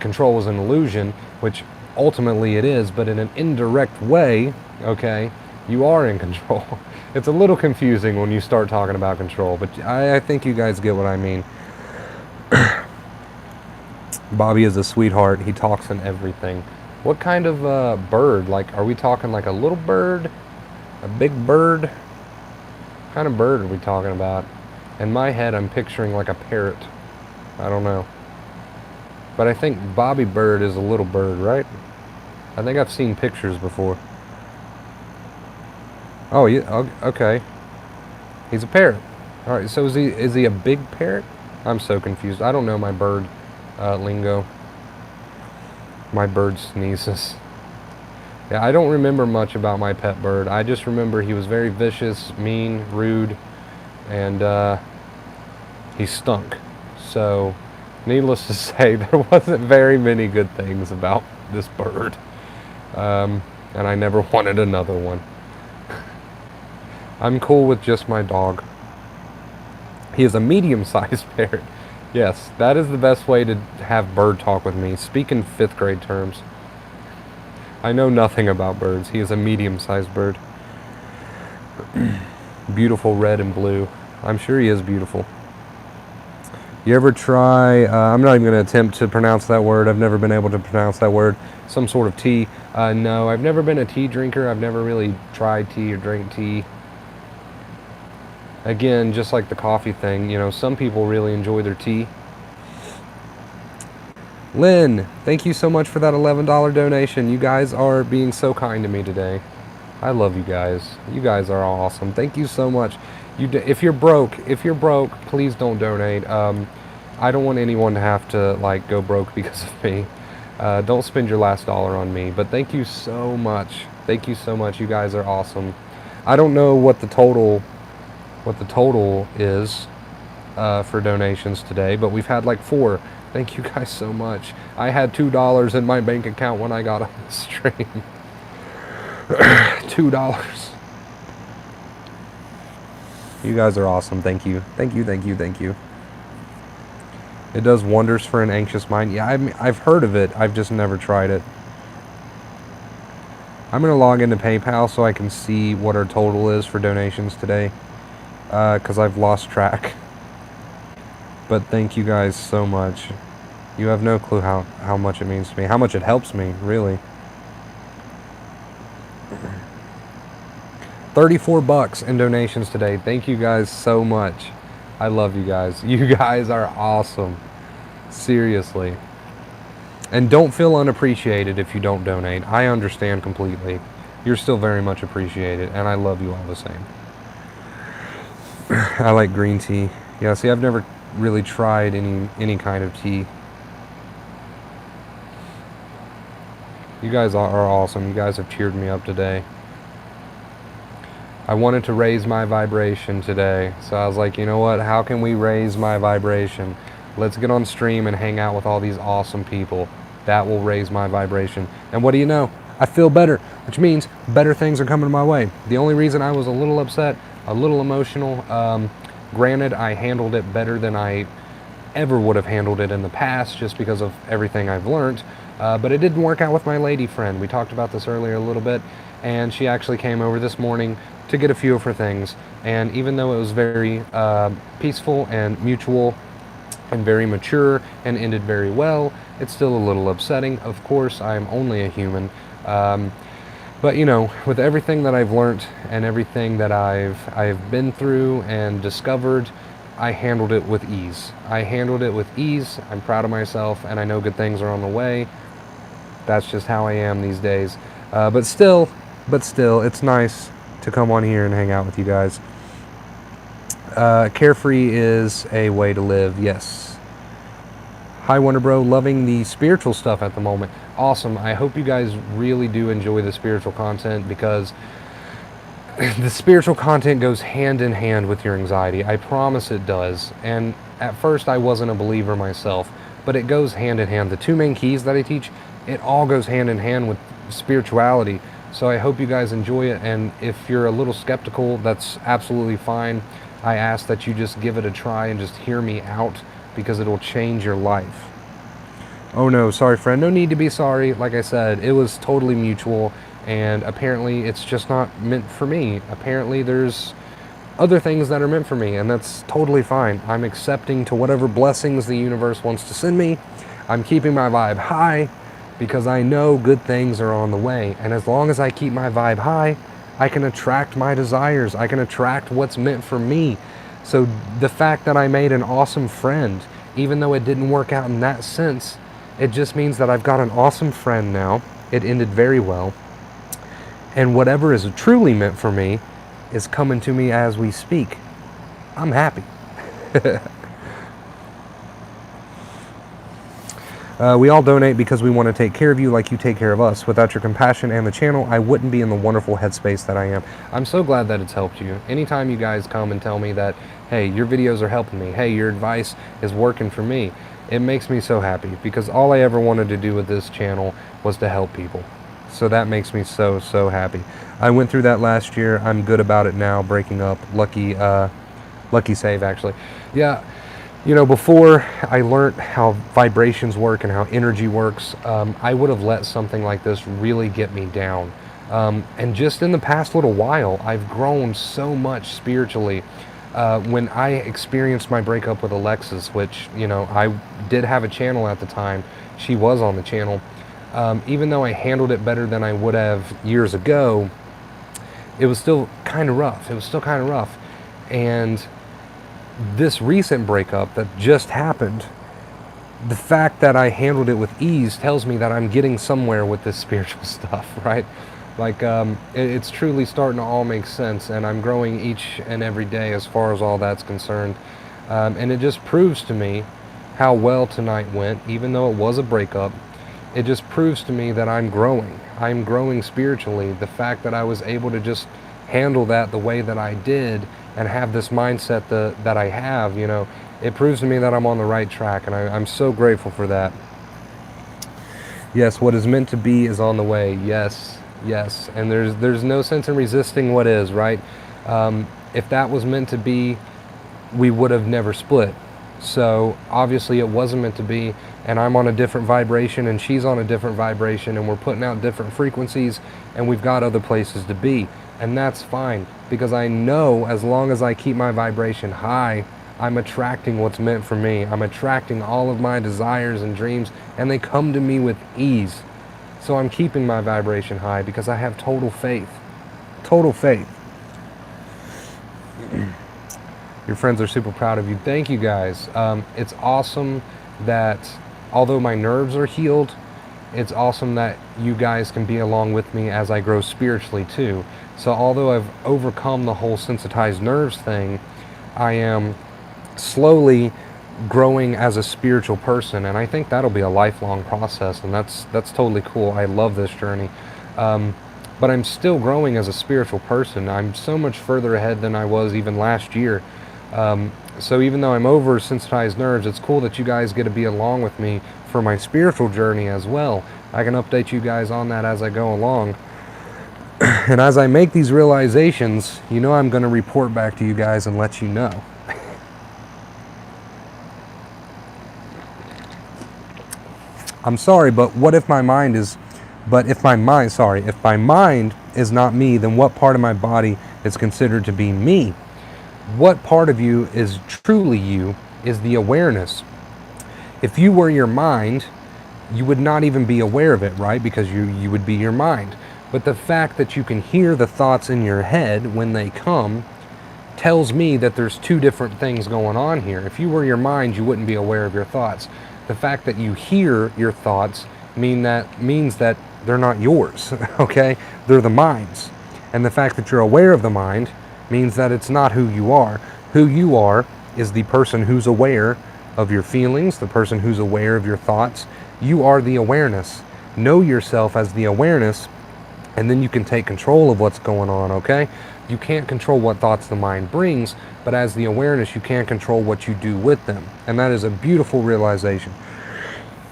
control is an illusion, which ultimately it is, but in an indirect way, okay, you are in control. It's a little confusing when you start talking about control, but I think you guys get what I mean. Bobby is a sweetheart. He talks and everything. What kind of bird? Like, are we talking like a little bird? A big bird? What kind of bird are we talking about? In my head, I'm picturing like a parrot. I don't know. But I think Bobby Bird is a little bird, right? I think I've seen pictures before. Oh, yeah, okay. He's a parrot. All right, so is he a big parrot? I'm so confused. I don't know my bird lingo. My bird sneezes. Yeah, I don't remember much about my pet bird. I just remember he was very vicious, mean, rude, and he stunk. So, needless to say, there wasn't very many good things about this bird. And I never wanted another one. I'm cool with just my dog. He is a medium-sized parrot. Yes, that is the best way to have bird talk with me. Speak in 5th grade terms. I know nothing about birds. He is a medium-sized bird. Beautiful red and blue. I'm sure he is beautiful. You ever try, I'm not even going to attempt to pronounce that word. I've never been able to pronounce that word. Some sort of tea. No, I've never been a tea drinker. I've never really tried tea or drank tea. Again, just like the coffee thing, you know, some people really enjoy their tea. Lynn, thank you so much for that $11 donation. You guys are being so kind to me today. I love you guys. You guys are awesome. Thank you so much. If you're broke, please don't donate. I don't want anyone to have to like go broke because of me. Don't spend your last dollar on me. But thank you so much. Thank you so much. You guys are awesome. I don't know what the total is for donations today, but we've had like 4. Thank you guys so much. I had $2 in my bank account when I got on the stream. $2. You guys are awesome. Thank you. Thank you, thank you, thank you. It does wonders for an anxious mind. Yeah, I've heard of it. I've just never tried it. I'm going to log into PayPal so I can see what our total is for donations today. Because I've lost track. But thank you guys so much. You have no clue how much it means to me. How much it helps me, really. $34 in donations today. Thank you guys so much. I love you guys. You guys are awesome. Seriously. And don't feel unappreciated if you don't donate. I understand completely. You're still very much appreciated, and I love you all the same. I like green tea. Yeah, see, I've never really tried any kind of tea. You guys are awesome. You guys have cheered me up today. I wanted to raise my vibration today. So I was like, you know what? How can we raise my vibration? Let's get on stream and hang out with all these awesome people. That will raise my vibration. And what do you know? I feel better, which means better things are coming my way. The only reason I was a little upset, a little emotional, granted, I handled it better than I ever would have handled it in the past just because of everything I've learned. But it didn't work out with my lady friend. We talked about this earlier a little bit, and she actually came over this morning to get a few of her things. And even though it was very peaceful and mutual and very mature and ended very well, it's still a little upsetting. Of course, I'm only a human. But you know, with everything that I've learned and everything that I've been through and discovered, I handled it with ease. I handled it with ease. I'm proud of myself, and I know good things are on the way. That's just how I am these days. But still, it's nice to come on here and hang out with you guys. Carefree is a way to live, yes. Hi Wonder Bro, loving the spiritual stuff at the moment. Awesome. I hope you guys really do enjoy the spiritual content, because the spiritual content goes hand in hand with your anxiety. I promise it does. And at first I wasn't a believer myself, but it goes hand in hand. The 2 main keys that I teach, it all goes hand in hand with spirituality. So I hope you guys enjoy it, and if you're a little skeptical, that's absolutely fine. I ask that you just give it a try and just hear me out, because it'll change your life. Oh no, sorry friend, no need to be sorry. Like I said, it was totally mutual, and apparently it's just not meant for me. Apparently there's other things that are meant for me, and that's totally fine. I'm accepting to whatever blessings the universe wants to send me. I'm keeping my vibe high, because I know good things are on the way. And as long as I keep my vibe high, I can attract my desires. I can attract what's meant for me. So the fact that I made an awesome friend, even though it didn't work out in that sense, it just means that I've got an awesome friend now. It ended very well. And whatever is truly meant for me is coming to me as we speak. I'm happy. We all donate because we want to take care of you like you take care of us. Without your compassion and the channel, I wouldn't be in the wonderful headspace that I am. I'm so glad that it's helped you. Anytime you guys come and tell me that, hey, your videos are helping me, hey, your advice is working for me, it makes me so happy, because all I ever wanted to do with this channel was to help people. So that makes me so, so happy. I went through that last year. I'm good about it now, breaking up. Lucky save, actually. Yeah. You know, before I learned how vibrations work and how energy works, I would have let something like this really get me down. And just in the past little while, I've grown so much spiritually. When I experienced my breakup with Alexis, which, you know, I did have a channel at the time. She was on the channel. Even though I handled it better than I would have years ago, it was still kind of rough. And this recent breakup that just happened, the fact that I handled it with ease tells me that I'm getting somewhere with this spiritual stuff, right? Like, it's truly starting to all make sense, and I'm growing each and every day as far as all that's concerned. And it just proves to me how well tonight went, even though it was a breakup. It just proves to me that I'm growing. I'm growing spiritually. The fact that I was able to just handle that the way that I did and have this mindset that I have, it proves to me that I'm on the right track, and I'm so grateful for that. Yes, what is meant to be is on the way. Yes, yes. And there's no sense in resisting what is, right? If that was meant to be, we would have never split. So obviously it wasn't meant to be, and I'm on a different vibration and she's on a different vibration, and we're putting out different frequencies, and we've got other places to be. And that's fine, because I know as long as I keep my vibration high, I'm attracting what's meant for me. I'm attracting all of my desires and dreams, and they come to me with ease. So I'm keeping my vibration high because I have total faith. Total faith. Your friends are super proud of you. Thank you, guys. It's awesome that although my nerves are healed, it's awesome that you guys can be along with me as I grow spiritually too. So although I've overcome the whole sensitized nerves thing, I am slowly growing as a spiritual person, and I think that'll be a lifelong process, and that's totally cool. I love this journey. But I'm still growing as a spiritual person. I'm so much further ahead than I was even last year. So even though I'm over sensitized nerves, it's cool that you guys get to be along with me for my spiritual journey as well. I can update you guys on that as I go along. And as I make these realizations, I'm going to report back to you guys and let you know. I'm sorry, but what if my mind is, if my mind is not me, then what part of my body is considered to be me? What part of you is truly you is the awareness. If you were your mind, you would not even be aware of it, right? Because you would be your mind. But the fact that you can hear the thoughts in your head when they come tells me that there's two different things going on here. If you were your mind, you wouldn't be aware of your thoughts. The fact that you hear your thoughts means that they're not yours, okay? They're the mind's. And the fact that you're aware of the mind means that it's not who you are. Who you are is the person who's aware of your feelings, the person who's aware of your thoughts. You are the awareness. Know yourself as the awareness, and then you can take control of what's going on, okay? You can't control what thoughts the mind brings, but as the awareness, you can control what you do with them. And that is a beautiful realization.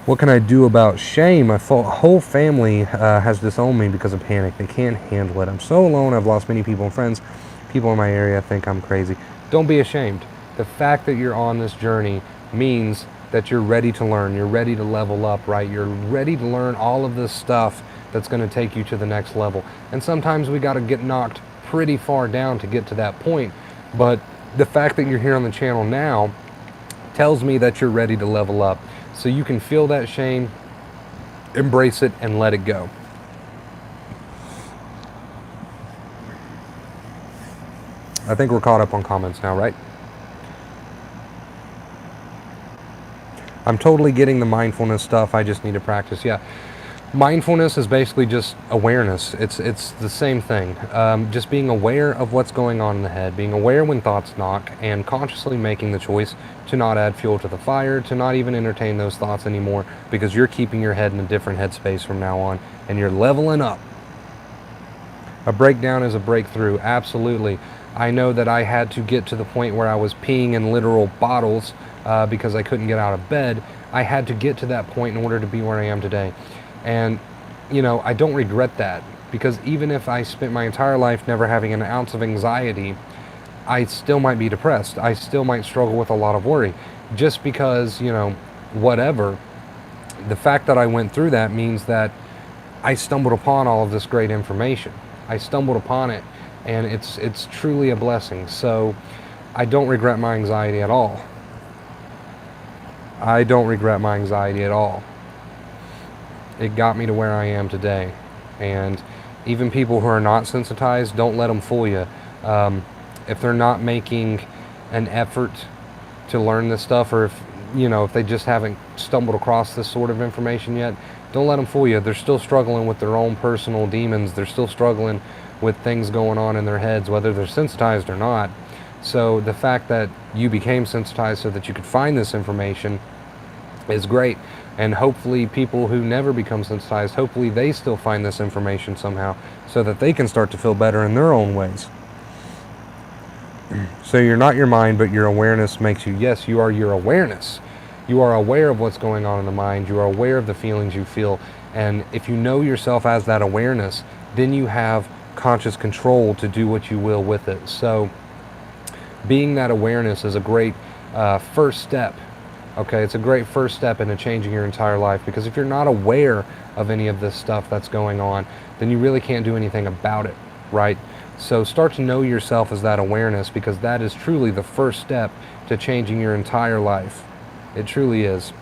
What can I do about shame? My whole family has disowned me because of panic. They can't handle it. I'm so alone. I've lost many people and friends. People in my area think I'm crazy. Don't be ashamed. The fact that you're on this journey means that you're ready to learn. You're ready to level up, right? You're ready to learn all of this stuff that's going to take you to the next level. And sometimes we got to get knocked pretty far down to get to that point. But the fact that you're here on the channel now tells me that you're ready to level up. So you can feel that shame, embrace it, and let it go. I think we're caught up on comments now, right? I'm totally getting the mindfulness stuff. I just need to practice. Yeah. Mindfulness is basically just awareness. It's the same thing. Just being aware of what's going on in the head, being aware when thoughts knock, and consciously making the choice to not add fuel to the fire, to not even entertain those thoughts anymore, because you're keeping your head in a different headspace from now on, and you're leveling up. A breakdown is a breakthrough, absolutely. I know that I had to get to the point where I was peeing in literal bottles because I couldn't get out of bed. I had to get to that point in order to be where I am today. And, I don't regret that, because even if I spent my entire life never having an ounce of anxiety, I still might be depressed. I still might struggle with a lot of worry. Just because, whatever, the fact that I went through that means that I stumbled upon all of this great information. I stumbled upon it, and it's truly a blessing. So I don't regret my anxiety at all. I don't regret my anxiety at all. It got me to where I am today. And even people who are not sensitized, don't let them fool you. If they're not making an effort to learn this stuff, or if they just haven't stumbled across this sort of information yet, Don't let them fool you. They're still struggling with their own personal demons. They're still struggling with things going on in their heads, whether they're sensitized or not. So the fact that you became sensitized so that you could find this information is great. And hopefully people who never become sensitized, hopefully they still find this information somehow so that they can start to feel better in their own ways. So you're not your mind, but your awareness makes you. Yes, you are your awareness. You are aware of what's going on in the mind. You are aware of the feelings you feel. And if you know yourself as that awareness, then you have conscious control to do what you will with it. So being that awareness is a great first step. Okay, it's a great first step into changing your entire life, because if you're not aware of any of this stuff that's going on, then you really can't do anything about it, right? So start to know yourself as that awareness, because that is truly the first step to changing your entire life. It truly is.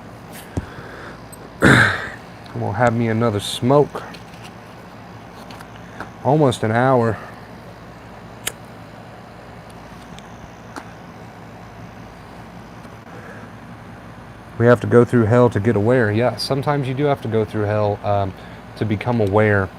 I'm gonna have me another smoke. Almost an hour. We have to go through hell to get aware. Yeah, sometimes you do have to go through hell to become aware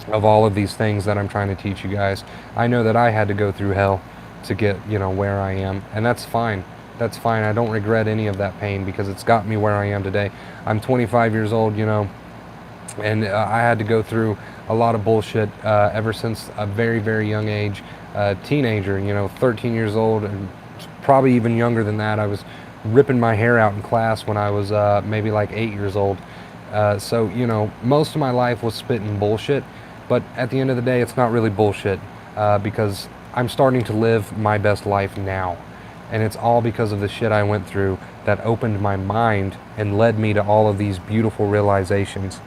of all of these things that I'm trying to teach you guys. I know that I had to go through hell to get, where I am, and that's fine. That's fine. I don't regret any of that pain, because it's got me where I am today. I'm 25 years old, and I had to go through a lot of bullshit ever since a very, very young age. Teenager, 13 years old, and probably even younger than that. I was ripping my hair out in class when I was maybe like 8 years old. So, most of my life was spitting bullshit, but at the end of the day, it's not really bullshit, because I'm starting to live my best life now. And it's all because of the shit I went through that opened my mind and led me to all of these beautiful realizations.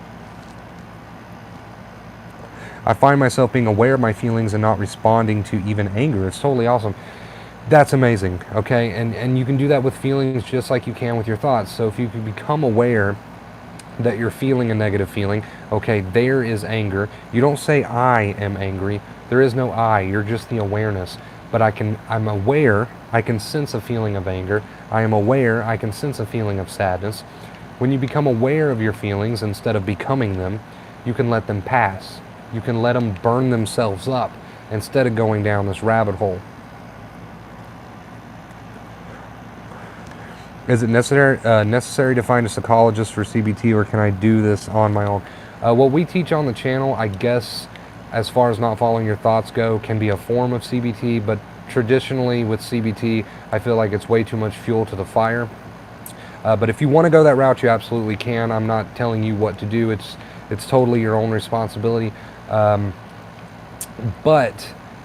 I find myself being aware of my feelings and not responding to even anger. It's totally awesome. That's amazing, okay? And you can do that with feelings just like you can with your thoughts. So if you can become aware that you're feeling a negative feeling, okay, there is anger. You don't say, I am angry. There is no I, you're just the awareness. But I'm aware, I can sense a feeling of anger. I am aware, I can sense a feeling of sadness. When you become aware of your feelings instead of becoming them, you can let them pass. You can let them burn themselves up instead of going down this rabbit hole. Is it necessary to find a psychologist for CBT, or can I do this on my own? What we teach on the channel, I guess, as far as not following your thoughts go, can be a form of CBT, but traditionally with CBT, I feel like it's way too much fuel to the fire. But if you want to go that route, you absolutely can. I'm not telling you what to do. It's totally your own responsibility. But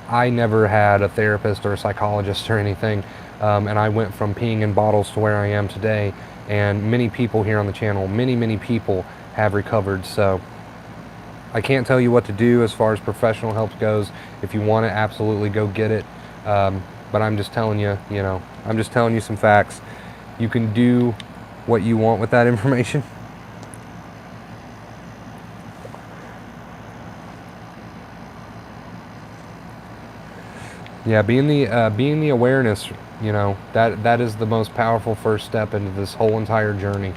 I never had a therapist or a psychologist or anything. And I went from peeing in bottles to where I am today. And many people here on the channel, many people have recovered. So I can't tell you what to do as far as professional help goes. If you want it, absolutely go get it. But I'm just telling you, I'm just telling you some facts. You can do what you want with that information. Yeah, being the awareness, that is the most powerful first step into this whole entire journey.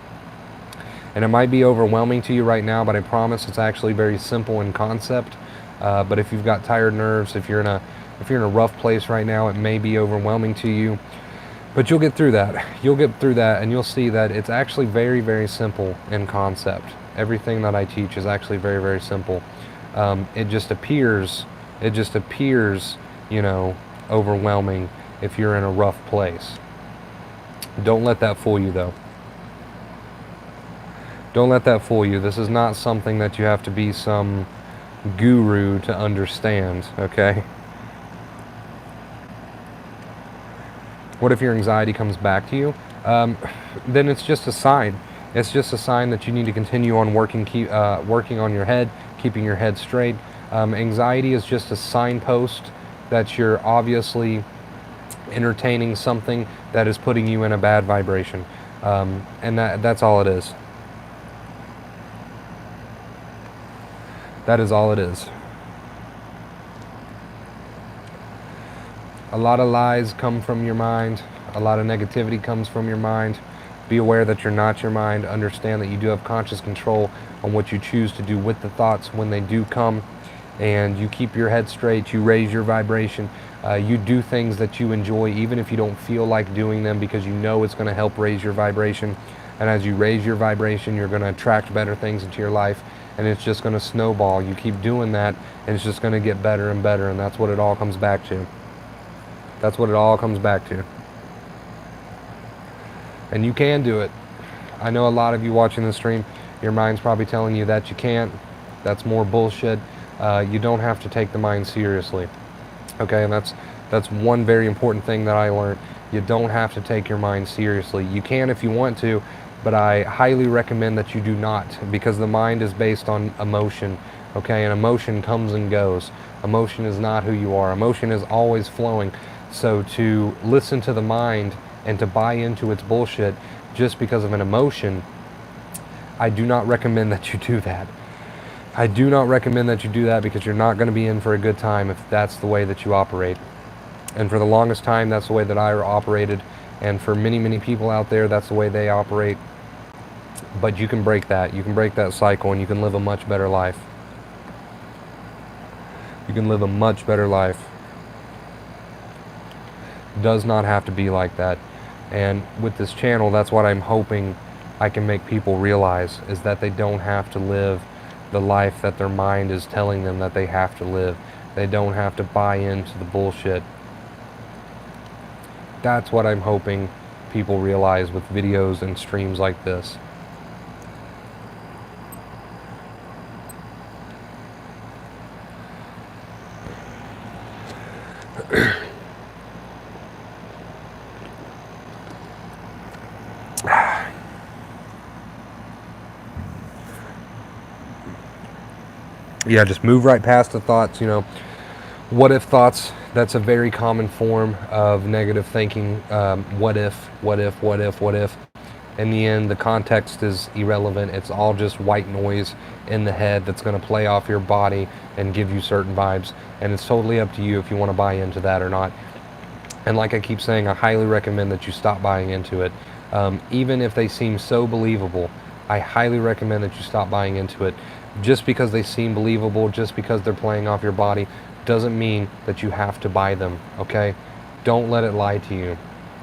And it might be overwhelming to you right now, but I promise it's actually very simple in concept. But if you've got tired nerves, if you're in a rough place right now, it may be overwhelming to you. But you'll get through that. You'll get through that, and you'll see that it's actually very, very simple in concept. Everything that I teach is actually very, very simple. It just appears, overwhelming if you're in a rough place. Don't let that fool you, though. Don't let that fool you. This is not something that you have to be some guru to understand, okay? What if your anxiety comes back to you? Then it's just a sign. It's just a sign that you need to continue on working on your head, keeping your head straight. Anxiety is just a signpost that you're obviously entertaining something that is putting you in a bad vibration. And that's all it is. That is all it is. A lot of lies come from your mind. A lot of negativity comes from your mind. Be aware that you're not your mind. Understand that you do have conscious control on what you choose to do with the thoughts when they do come. And you keep your head straight, you raise your vibration, you do things that you enjoy even if you don't feel like doing them, because you know it's going to help raise your vibration. And as you raise your vibration, you're going to attract better things into your life, and it's just going to snowball. You keep doing that and it's just going to get better and better, and that's what it all comes back to. That's what it all comes back to. And you can do it. I know a lot of you watching the stream, your mind's probably telling you that you can't. That's more bullshit. You don't have to take the mind seriously. Okay, and that's one very important thing that I learned. You don't have to take your mind seriously. You can if you want to, but I highly recommend that you do not, because the mind is based on emotion. Okay, and emotion comes and goes. Emotion is not who you are. Emotion is always flowing. So to listen to the mind and to buy into its bullshit just because of an emotion, I do not recommend that you do that. I do not recommend that you do that, because you're not going to be in for a good time if that's the way that you operate. And for the longest time, that's the way that I operated. And for many, many people out there, that's the way they operate. But you can break that. You can break that cycle, and you can live a much better life. You can live a much better life. It does not have to be like that. And with this channel, that's what I'm hoping I can make people realize, is that they don't have to live the life that their mind is telling them that they have to live. They don't have to buy into the bullshit. That's what I'm hoping people realize with videos and streams like this. Yeah, just move right past the thoughts, What if thoughts, that's a very common form of negative thinking. What if. In the end, the context is irrelevant. It's all just white noise in the head that's going to play off your body and give you certain vibes. And it's totally up to you if you want to buy into that or not. And like I keep saying, I highly recommend that you stop buying into it. Even if they seem so believable, I highly recommend that you stop buying into it. Just because they seem believable, just because they're playing off your body, doesn't mean that you have to buy them, okay? Don't let it lie to you.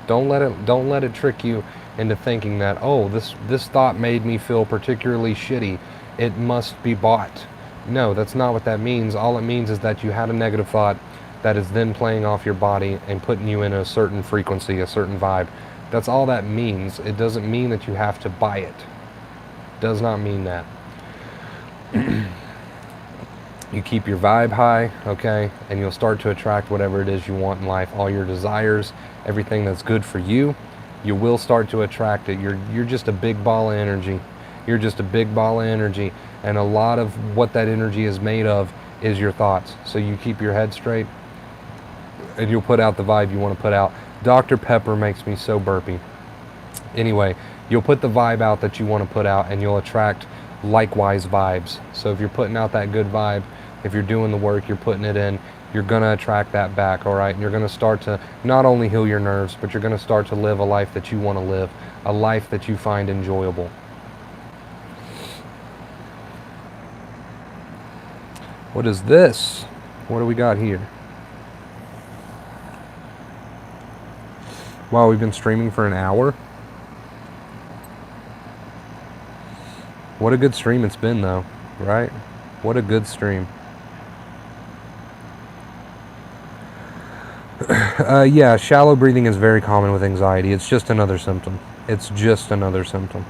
Don't let it trick you into thinking that, oh, this thought made me feel particularly shitty, it must be bought. No, that's not what that means. All it means is that you had a negative thought that is then playing off your body and putting you in a certain frequency, a certain vibe. That's all that means. It doesn't mean that you have to buy it. It does not mean that. You keep your vibe high, okay, and you'll start to attract whatever it is you want in life. All your desires, everything that's good for you, you will start to attract it. You're just a big ball of energy. You're just a big ball of energy, and a lot of what that energy is made of is your thoughts. So you keep your head straight, and you'll put out the vibe you want to put out. Dr. Pepper makes me so burpy. Anyway, you'll put the vibe out that you want to put out, and you'll attract likewise vibes. So if you're putting out that good vibe, if you're doing the work, you're putting it in, you're going to attract that back, all right? And you're going to start to not only heal your nerves, but you're going to start to live a life that you want to live, a life that you find enjoyable. What is this? What do we got here? Wow, we've been streaming for an hour. What a good stream it's been, though, right? What a good stream. Yeah, shallow breathing is very common with anxiety. It's just another symptom. It's just another symptom.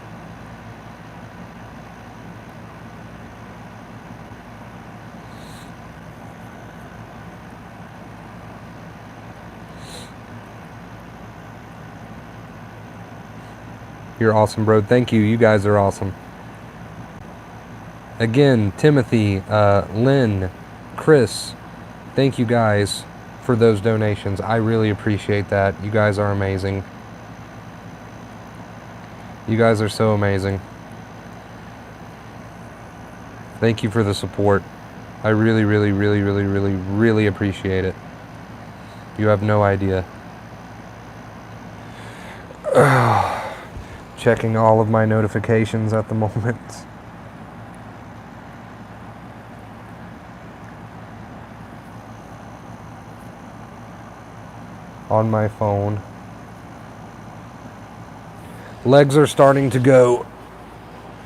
You're awesome, bro. Thank you. You guys are awesome. Again, Timothy, Lynn, Chris, thank you guys for those donations. I really appreciate that. You guys are amazing. You guys are so amazing. Thank you for the support. I really, really, really, really, really, really appreciate it. You have no idea. Checking all of my notifications at the moment. On my phone. Legs are starting to go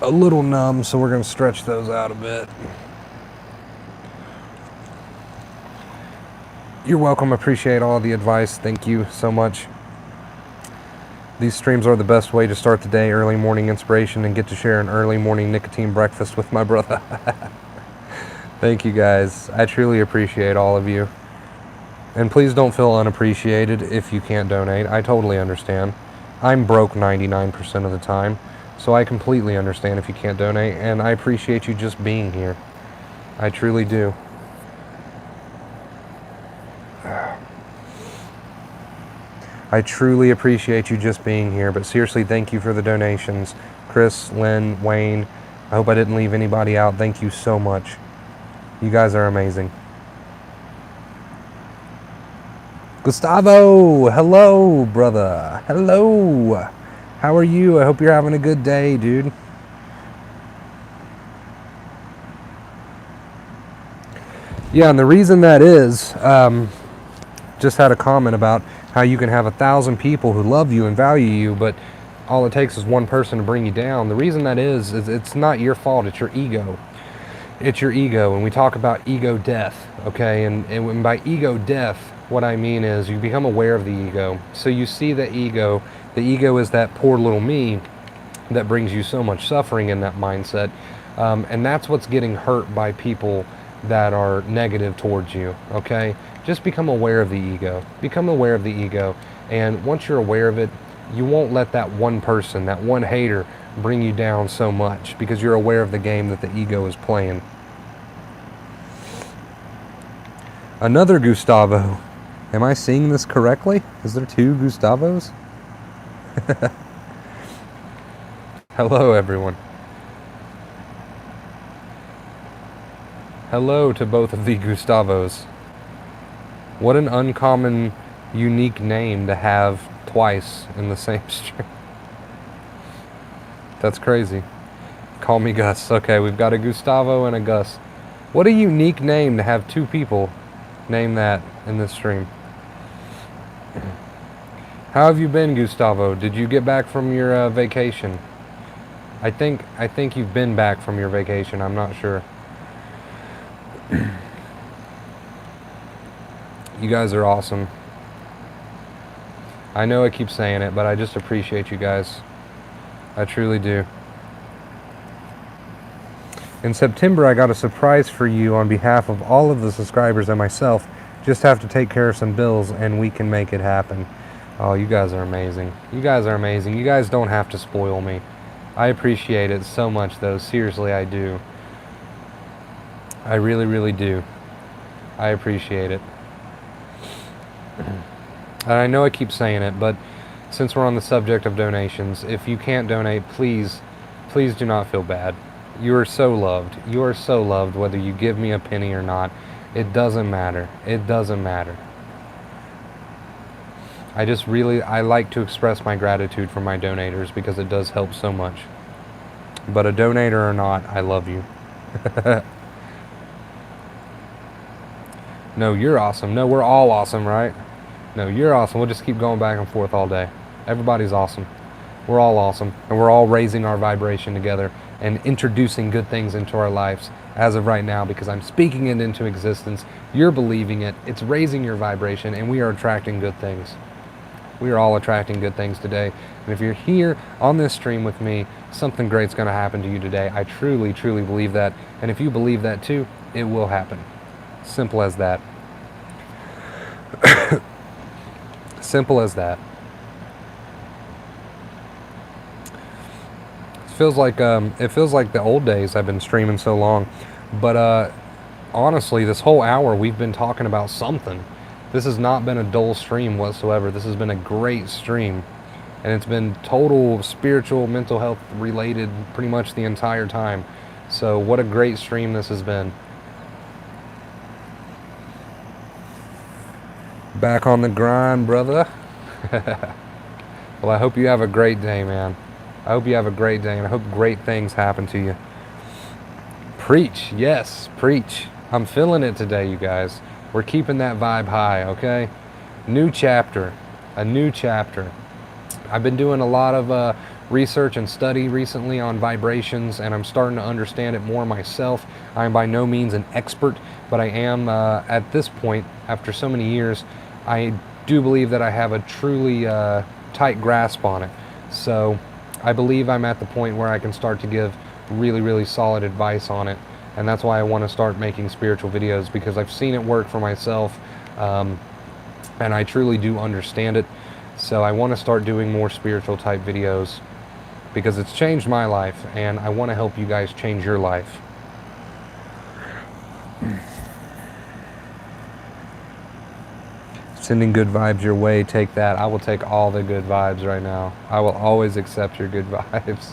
a little numb, so we're going to stretch those out a bit. You're welcome. Appreciate all the advice. Thank you so much. These streams are the best way to start the day, early morning inspiration, and get to share an early morning nicotine breakfast with my brother. Thank you guys. I truly appreciate all of you. And please don't feel unappreciated if you can't donate. I totally understand. I'm broke 99% of the time, so I completely understand if you can't donate, and I appreciate you just being here. I truly do. I truly appreciate you just being here, but seriously, thank you for the donations. Chris, Lynn, Wayne, I hope I didn't leave anybody out. Thank you so much. You guys are amazing. Gustavo, hello, brother. Hello. How are you? I hope you're having a good day, dude. Yeah, and the reason that is, just had a comment about how you can have 1,000 people who love you and value you, but all it takes is one person to bring you down. The reason that is it's not your fault, it's your ego. It's your ego, and we talk about ego death, okay? And by ego death, what I mean is you become aware of the ego. So you see the ego is that poor little me that brings you so much suffering in that mindset. And that's what's getting hurt by people that are negative towards you, okay? Just become aware of the ego. Become aware of the ego. And once you're aware of it, you won't let that one person, that one hater, bring you down so much because you're aware of the game that the ego is playing. Another Gustavo. Am I seeing this correctly? Is there two Gustavos? Hello, everyone. Hello to both of the Gustavos. What an uncommon, unique name to have twice in the same stream. That's crazy. Call me Gus. Okay, we've got a Gustavo and a Gus. What a unique name to have two people name that in this stream. How have you been, Gustavo? Did you get back from your vacation? I think you've been back from your vacation. I'm not sure. You guys are awesome. I know I keep saying it, but I just appreciate you guys. I truly do. In September, I got a surprise for you on behalf of all of the subscribers and myself. Just have to take care of some bills and we can make it happen. Oh, you guys are amazing. You guys are amazing. You guys don't have to spoil me. I appreciate it so much, though. Seriously, I do. I really, really do. I appreciate it. And I know I keep saying it, but since we're on the subject of donations, if you can't donate, please do not feel bad. You are so loved. You are so loved whether you give me a penny or not. It doesn't matter. It doesn't matter. I like to express my gratitude for my donators because it does help so much. But a donator or not, I love you. No, you're awesome. No, we're all awesome, right? No, you're awesome. We'll just keep going back and forth all day. Everybody's awesome. We're all awesome. And we're all raising our vibration together and introducing good things into our lives as of right now because I'm speaking it into existence. You're believing it. It's raising your vibration and we are attracting good things. We are all attracting good things today. And if you're here on this stream with me, something great's going to happen to you today. I truly, truly believe that. And if you believe that too, it will happen. Simple as that. Simple as that. It feels like the old days. I've been streaming so long, but honestly, this whole hour we've been talking about something. This has not been a dull stream whatsoever. This has been a great stream, and it's been total spiritual, mental health related pretty much the entire time. So what a great stream this has been. Back on the grind, brother. Well, I hope you have a great day, man. I hope you have a great day, and I hope great things happen to you. Preach. Yes, preach. I'm feeling it today, you guys. We're keeping that vibe high, okay? New chapter. A new chapter. I've been doing a lot of research and study recently on vibrations, and I'm starting to understand it more myself. I'm by no means an expert, but I am, at this point, after so many years, I do believe that I have a truly tight grasp on it. So I believe I'm at the point where I can start to give really, really solid advice on it. And that's why I want to start making spiritual videos, because I've seen it work for myself, and I truly do understand it. So I want to start doing more spiritual type videos because it's changed my life, and I want to help you guys change your life. Sending good vibes your way, take that. I will take all the good vibes right now. I will always accept your good vibes.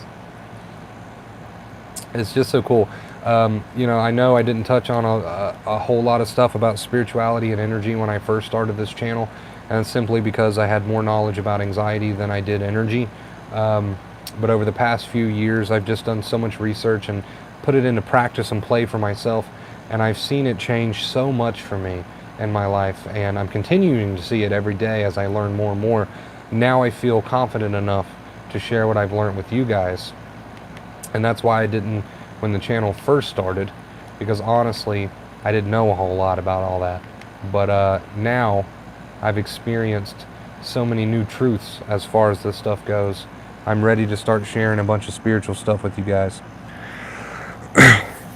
It's just so cool. I know I didn't touch on a whole lot of stuff about spirituality and energy when I first started this channel, and it's simply because I had more knowledge about anxiety than I did energy. But over the past few years, I've just done so much research and put it into practice and play for myself, and I've seen it change so much for me in my life, and I'm continuing to see it every day as I learn more and more. Now I feel confident enough to share what I've learned with you guys, and that's why I didn't when the channel first started, because honestly I didn't know a whole lot about all that. But now I've experienced so many new truths as far as this stuff goes. I'm ready to start sharing a bunch of spiritual stuff with you guys.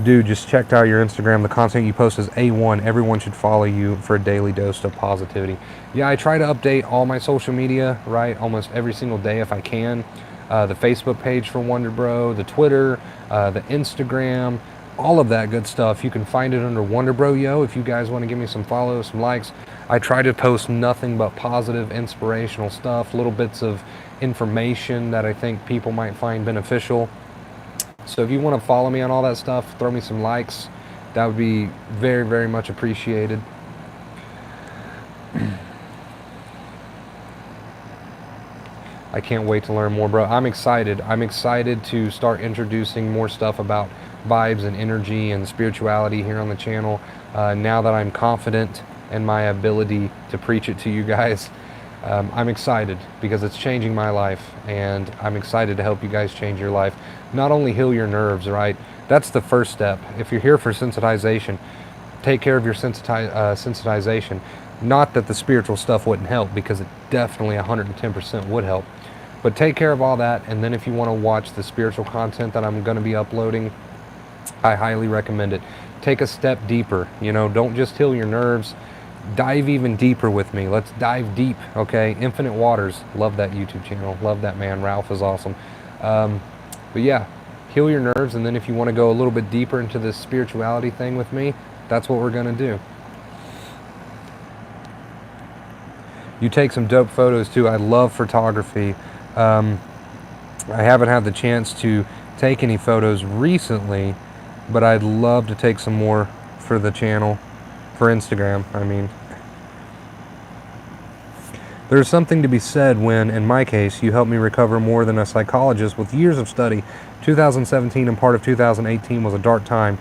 Dude, just checked out your Instagram. The content you post is A1. Everyone should follow you for a daily dose of positivity. Yeah, I try to update all my social media, right, almost every single day if I can. The Facebook page for Wonder Bro, the Twitter, the Instagram, all of that good stuff. You can find it under Wonder Bro Yo if you guys want to give me some follows, some likes. I try to post nothing but positive, inspirational stuff, little bits of information that I think people might find beneficial. So if you want to follow me on all that stuff, throw me some likes. That would be very, very much appreciated. I can't wait to learn more, bro. I'm excited. I'm excited to start introducing more stuff about vibes and energy and spirituality here on the channel. Now that I'm confident in my ability to preach it to you guys, I'm excited because it's changing my life, and I'm excited to help you guys change your life. Not only heal your nerves, right? That's the first step. If you're here for sensitization, take care of your sensitization. Not that the spiritual stuff wouldn't help, because it definitely 110% would help. But take care of all that, and then if you want to watch the spiritual content that I'm going to be uploading, I highly recommend it. Take a step deeper, don't just heal your nerves. Dive even deeper with me. Let's dive deep, okay? Infinite Waters, love that YouTube channel. Love that man. Ralph is awesome. But yeah, heal your nerves, and then if you want to go a little bit deeper into this spirituality thing with me, that's what we're going to do. You take some dope photos too. I love photography. I haven't had the chance to take any photos recently, but I'd love to take some more for the channel, for Instagram, I mean. There's something to be said when, in my case, you helped me recover more than a psychologist with years of study. 2017 and part of 2018 was a dark time.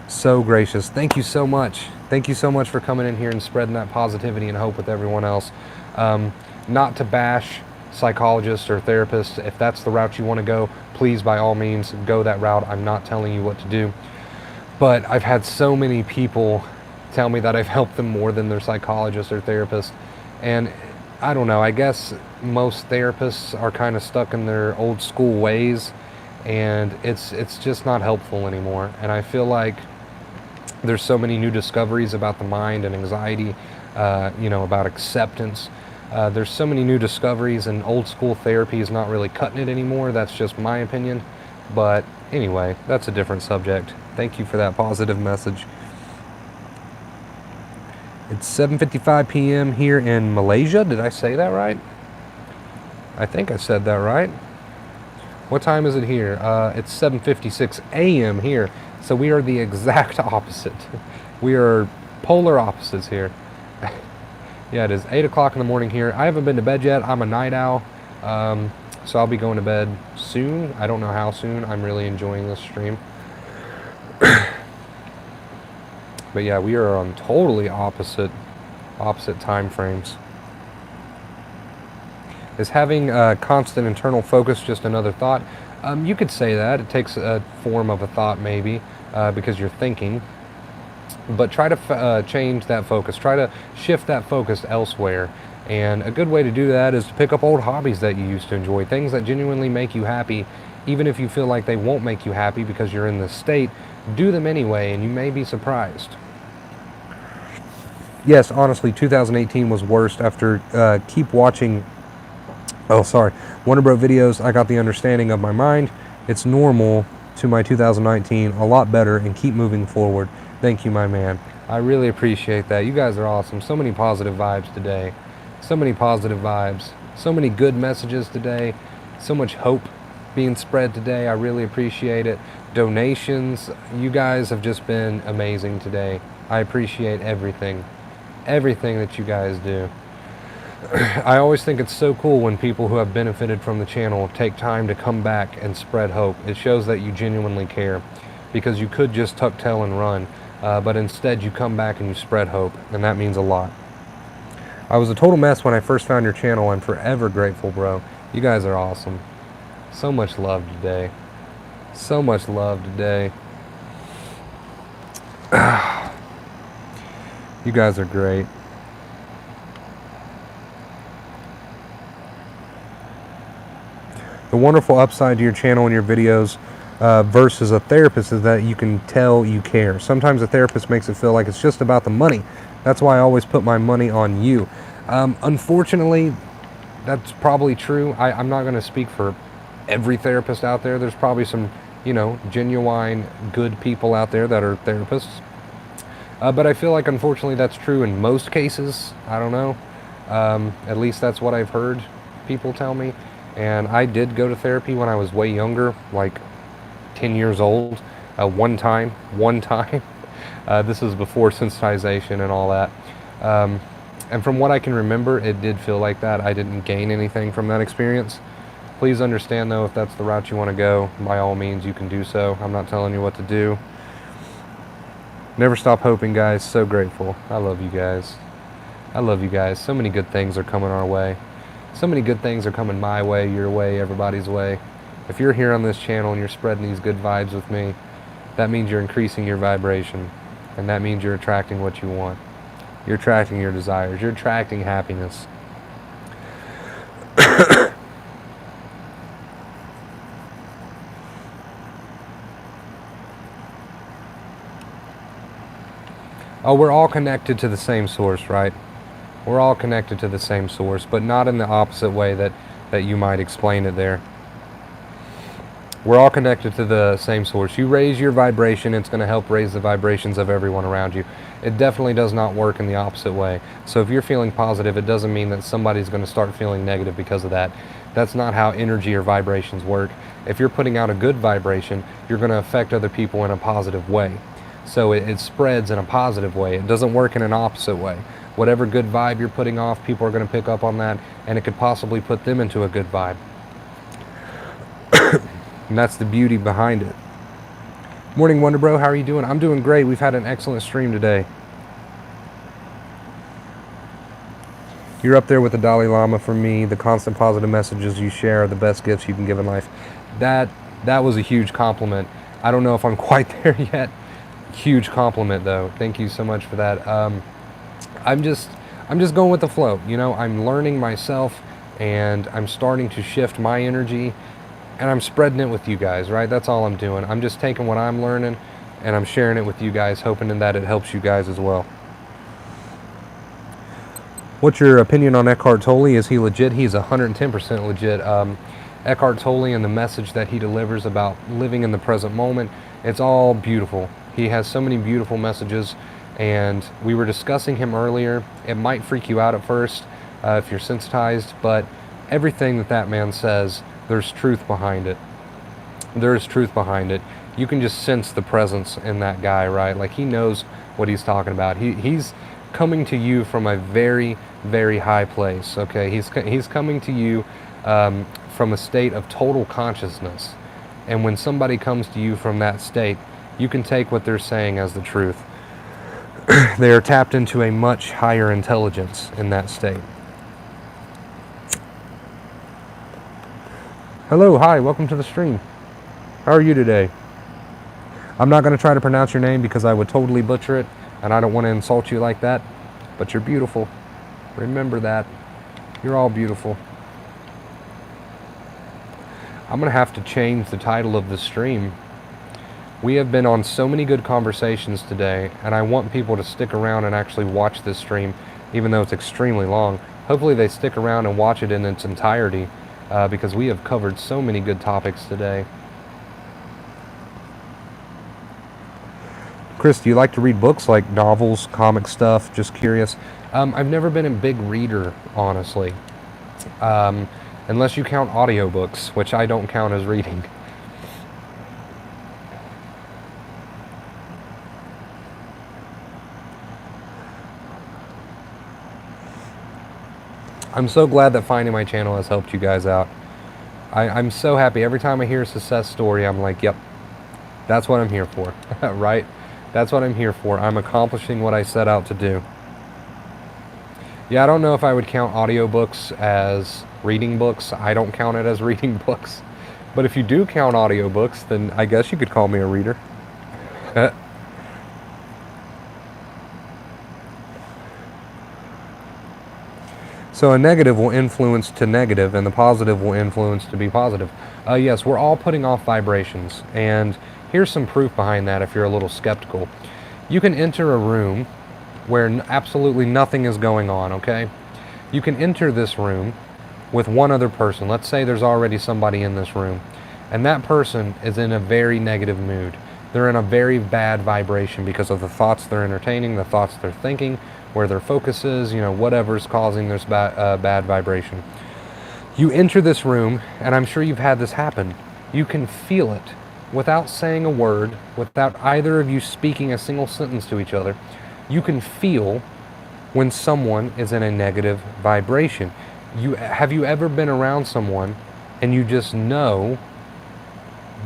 So gracious. Thank you so much. Thank you so much for coming in here and spreading that positivity and hope with everyone else. Not to bash psychologists or therapists. If that's the route you want to go, please, by all means, go that route. I'm not telling you what to do. But I've had so many people tell me that I've helped them more than their psychologist or therapist. And I don't know, I guess most therapists are kind of stuck in their old school ways, and it's just not helpful anymore. And I feel like there's so many new discoveries about the mind and anxiety, about acceptance. There's so many new discoveries, and old school therapy is not really cutting it anymore. That's just my opinion. But anyway, that's a different subject. Thank you for that positive message. It's 7:55 p.m. here in Malaysia. Did I say that right? I think I said that right. What time is it here? It's 7:56 a.m. here. So we are the exact opposite. We are polar opposites here. Yeah, it is 8 o'clock in the morning here. I haven't been to bed yet. I'm a night owl. So I'll be going to bed soon. I don't know how soon. I'm really enjoying this stream. But yeah, we are on totally opposite time frames. Is having constant internal focus just another thought? You could say that. It takes a form of a thought maybe, because you're thinking. But try to change that focus. Try to shift that focus elsewhere. And a good way to do that is to pick up old hobbies that you used to enjoy, things that genuinely make you happy, even if you feel like they won't make you happy because you're in this state. Do them anyway, and you may be surprised. Yes, honestly, 2018 was worst. After keep watching, Wonder Bro videos, I got the understanding of my mind. It's normal to my 2019, a lot better, and keep moving forward. Thank you, my man. I really appreciate that. You guys are awesome. So many positive vibes today. So many positive vibes. So many good messages today. So much hope being spread today. I really appreciate it. Donations. You guys have just been amazing today. I appreciate everything. Everything that you guys do. I always think it's so cool when people who have benefited from the channel take time to come back and spread hope. It shows that you genuinely care, because you could just tuck tail and run, but instead you come back and you spread hope, and that means a lot. I was a total mess when I first found your channel. I'm forever grateful, bro. You guys are awesome. So much love today. So much love today. You guys are great. The wonderful upside to your channel and your videos versus a therapist is that you can tell you care. Sometimes a therapist makes it feel like it's just about the money. That's why I always put my money on you. Unfortunately, that's probably true. I'm not going to speak for every therapist out there. There's probably some, genuine good people out there that are therapists. But I feel like, unfortunately, that's true in most cases. I don't know. At least that's what I've heard people tell me. And I did go to therapy when I was way younger, like 10 years old, one time. This is before sensitization and all that. And from what I can remember, it did feel like that. I didn't gain anything from that experience. Please understand, though, if that's the route you want to go, by all means, you can do so. I'm not telling you what to do. Never stop hoping, guys. So grateful. I love you guys. I love you guys. So many good things are coming our way. So many good things are coming my way, your way, everybody's way. If you're here on this channel and you're spreading these good vibes with me, that means you're increasing your vibration. And that means you're attracting what you want. You're attracting your desires. You're attracting happiness. Oh, we're all connected to the same source, right? We're all connected to the same source, but not in the opposite way that you might explain it there. We're all connected to the same source. You raise your vibration, it's going to help raise the vibrations of everyone around you. It definitely does not work in the opposite way. So if you're feeling positive, it doesn't mean that somebody's going to start feeling negative because of that. That's not how energy or vibrations work. If you're putting out a good vibration, you're going to affect other people in a positive way. So it spreads in a positive way. It doesn't work in an opposite way. Whatever good vibe you're putting off, people are going to pick up on that, and it could possibly put them into a good vibe. And that's the beauty behind it. Morning, Wonder Bro. How are you doing? I'm doing great. We've had an excellent stream today. You're up there with the Dalai Lama for me. The constant positive messages you share are the best gifts you can give in life. That was a huge compliment. I don't know if I'm quite there yet. Huge compliment, though. Thank you so much for that. I'm just going with the flow. I'm learning myself, and I'm starting to shift my energy, and I'm spreading it with you guys, right? That's all I'm doing. I'm just taking what I'm learning, and I'm sharing it with you guys, hoping that it helps you guys as well. What's your opinion on Eckhart Tolle? Is he legit? He's 110% legit. Eckhart Tolle and the message that he delivers about living in the present moment, it's all beautiful. He has so many beautiful messages, and we were discussing him earlier. It might freak you out at first if you're sensitized, but everything that man says, there's truth behind it. There's truth behind it. You can just sense the presence in that guy, right? Like, he knows what he's talking about. He's coming to you from a very, very high place, okay? He's coming to you from a state of total consciousness. And when somebody comes to you from that state, you can take what they're saying as the truth. They are tapped into a much higher intelligence in that state. Hello, hi, welcome to the stream. How are you today? I'm not going to try to pronounce your name because I would totally butcher it, and I don't want to insult you like that, but you're beautiful. Remember that. You're all beautiful. I'm going to have to change the title of the stream. We have been on so many good conversations today, and I want people to stick around and actually watch this stream, even though it's extremely long. Hopefully they stick around and watch it in its entirety, because we have covered so many good topics today. Chris, do you like to read books, like novels, comic stuff? Just curious. I've never been a big reader, honestly. Unless you count audiobooks, which I don't count as reading. I'm so glad that finding my channel has helped you guys out. I'm so happy. Every time I hear a success story, I'm like, yep, that's what I'm here for, right? That's what I'm here for. I'm accomplishing what I set out to do. Yeah, I don't know if I would count audiobooks as reading books. I don't count it as reading books. But if you do count audiobooks, then I guess you could call me a reader. So a negative will influence to negative, and the positive will influence to be positive. Yes, we're all putting off vibrations, and here's some proof behind that if you're a little skeptical. You can enter a room where absolutely nothing is going on, okay? You can enter this room with one other person. Let's say there's already somebody in this room, and that person is in a very negative mood. They're in a very bad vibration because of the thoughts they're entertaining, the thoughts they're thinking, where their focus is, whatever's causing this bad vibration. You enter this room, and I'm sure you've had this happen. You can feel it without saying a word, without either of you speaking a single sentence to each other. You can feel when someone is in a negative vibration. Have you ever been around someone and you just know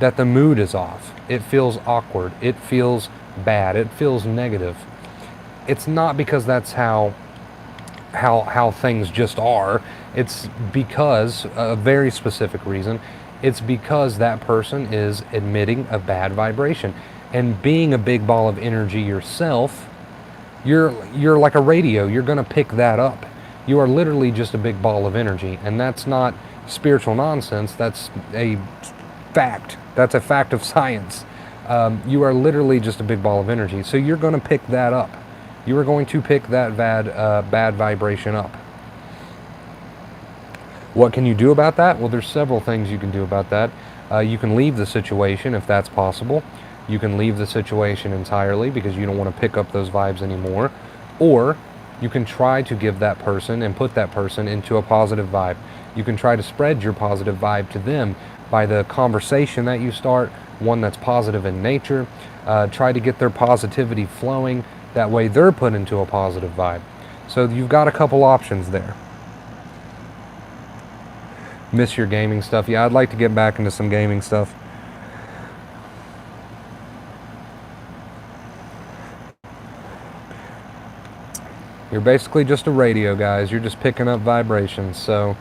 that the mood is off? It feels awkward. It feels bad. It feels negative. It's not because that's how things just are. It's because a very specific reason. It's because that person is emitting a bad vibration. And being a big ball of energy yourself, you're like a radio. You're going to pick that up. You are literally just a big ball of energy. And that's not spiritual nonsense. That's a fact. That's a fact of science. You are literally just a big ball of energy. So you're going to pick that up. You are going to pick that bad vibration up. What can you do about that? Well, there's several things you can do about that. You can leave the situation if that's possible. You can leave the situation entirely because you don't want to pick up those vibes anymore. Or you can try to give that person and put that person into a positive vibe. You can try to spread your positive vibe to them by the conversation that you start, one that's positive in nature. Try to get their positivity flowing. That way they're put into a positive vibe. So you've got a couple options there. Miss your gaming stuff? Yeah, I'd like to get back into some gaming stuff. You're basically just a radio, guys. You're just picking up vibrations. So,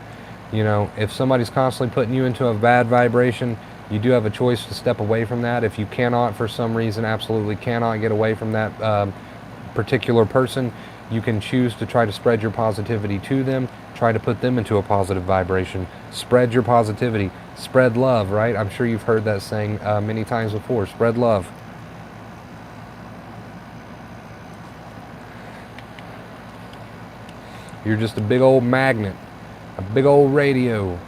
if somebody's constantly putting you into a bad vibration, you do have a choice to step away from that. If you cannot, for some reason, absolutely cannot get away from that particular person, you can choose to try to spread your positivity to them, try to put them into a positive vibration. Spread your positivity, spread love, right? I'm sure you've heard that saying many times before, spread love. You're just a big old magnet, a big old radio.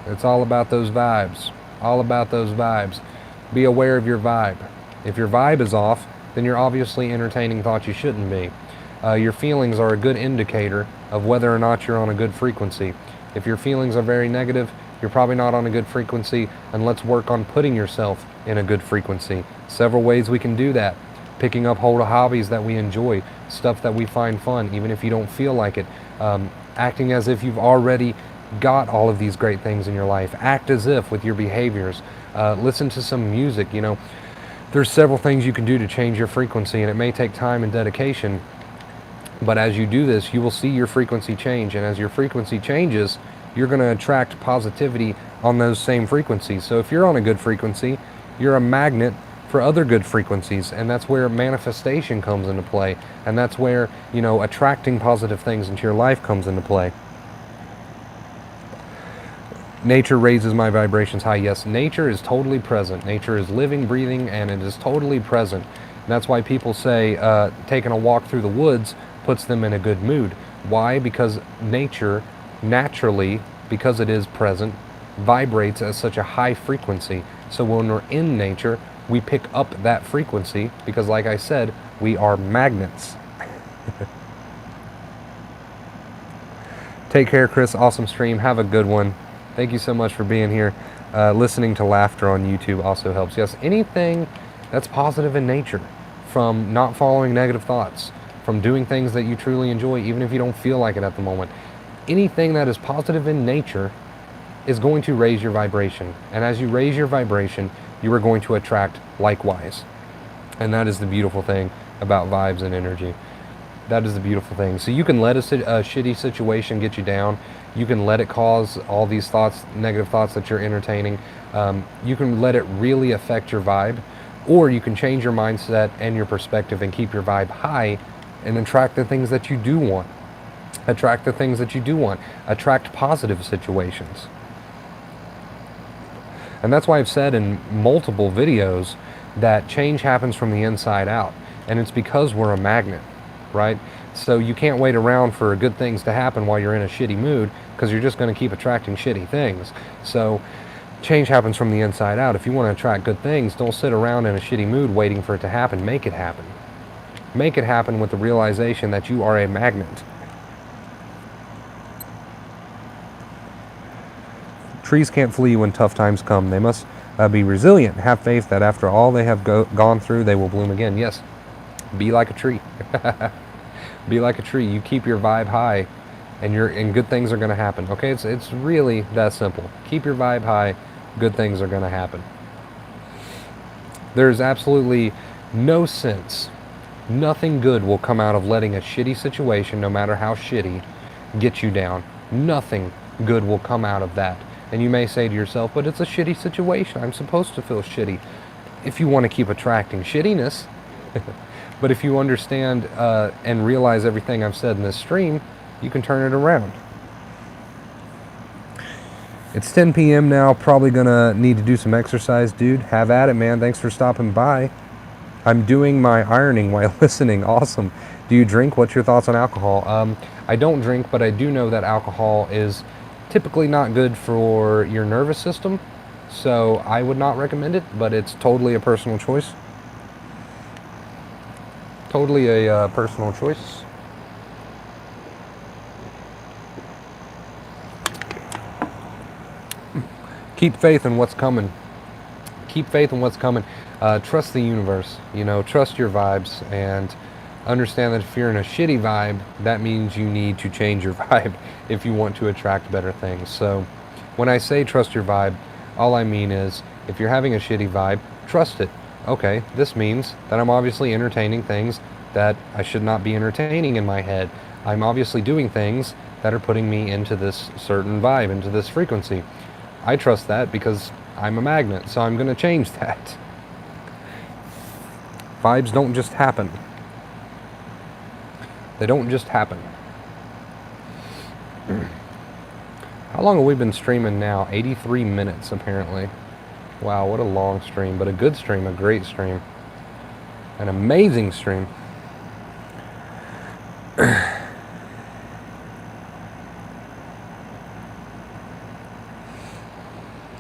It's all about those vibes, all about those vibes. Be aware of your vibe. If your vibe is off, then you're obviously entertaining thoughts you shouldn't be. Your feelings are a good indicator of whether or not you're on a good frequency. If your feelings are very negative, you're probably not on a good frequency, and let's work on putting yourself in a good frequency. Several ways we can do that. Picking up hold of hobbies that we enjoy. stuff that we find fun, even if you don't feel like it. Acting as if you've already got all of these great things in your life. Act as if with your behaviors. Listen to some music. You know, there's several things you can do to change your frequency, and it may take time and dedication, but as you do this, you will see your frequency change, and as your frequency changes, you're going to attract positivity on those same frequencies. So if you're on a good frequency, you're a magnet for other good frequencies, and that's where manifestation comes into play, and that's where, you know, attracting positive things into your life comes into play. Nature raises my vibrations high. Yes, nature is totally present. Nature is living, breathing, and it is totally present. And that's why people say taking a walk through the woods puts them in a good mood. Why? Because nature naturally, because it is present, vibrates at such a high frequency. So when we're in nature, we pick up that frequency because, like I said, we are magnets. Take care, Chris. Awesome stream. Have a good one. Thank you so much for being here. Listening to laughter on YouTube also helps. Yes, anything that's positive in nature, from not following negative thoughts, from doing things that you truly enjoy, even if you don't feel like it at the moment. Anything that is positive in nature is going to raise your vibration. And as you raise your vibration, you are going to attract likewise. And that is the beautiful thing about vibes and energy. That is the beautiful thing. So you can let a shitty situation get you down. You can let it cause all these thoughts, negative thoughts that you're entertaining. You can let it really affect your vibe, or you can change your mindset and your perspective and keep your vibe high and attract the things that you do want. Attract the things that you do want. Attract positive situations. And that's why I've said in multiple videos that change happens from the inside out. And it's because we're a magnet, right? So you can't wait around for good things to happen while you're in a shitty mood, because you're just going to keep attracting shitty things. So change happens from the inside out. If you want to attract good things, don't sit around in a shitty mood waiting for it to happen. Make it happen. Make it happen with the realization that you are a magnet. Trees can't flee when tough times come. They must be resilient. Have faith that after all they have gone through, they will bloom again. Yes, be like a tree. Be like a tree. You keep your vibe high, and good things are going to happen. Okay, it's really that simple. Keep your vibe high. Good things are going to happen. There's absolutely no sense. Nothing good will come out of letting a shitty situation, no matter how shitty, get you down. Nothing good will come out of that. And you may say to yourself, but it's a shitty situation. I'm supposed to feel shitty. If you want to keep attracting shittiness. But if you understand and realize everything I've said in this stream, you can turn it around. It's 10 p.m. now. Probably going to need to do some exercise, dude. Have at it, man. Thanks for stopping by. I'm doing my ironing while listening. Awesome. Do you drink? What's your thoughts on alcohol? I don't drink, but I do know that alcohol is typically not good for your nervous system. So I would not recommend it, but it's totally a personal choice. Totally a personal choice. Keep faith in what's coming. Keep faith in what's coming. Trust the universe. You know, trust your vibes, and understand that if you're in a shitty vibe, that means you need to change your vibe if you want to attract better things. So when I say trust your vibe, all I mean is if you're having a shitty vibe, trust it. Okay, this means that I'm obviously entertaining things that I should not be entertaining in my head. I'm obviously doing things that are putting me into this certain vibe, into this frequency. I trust that because I'm a magnet, so I'm going to change that. Vibes don't just happen. They don't just happen. How long have we been streaming now? 83 minutes, apparently. Wow, what a long stream, but a good stream, a great stream. An amazing stream.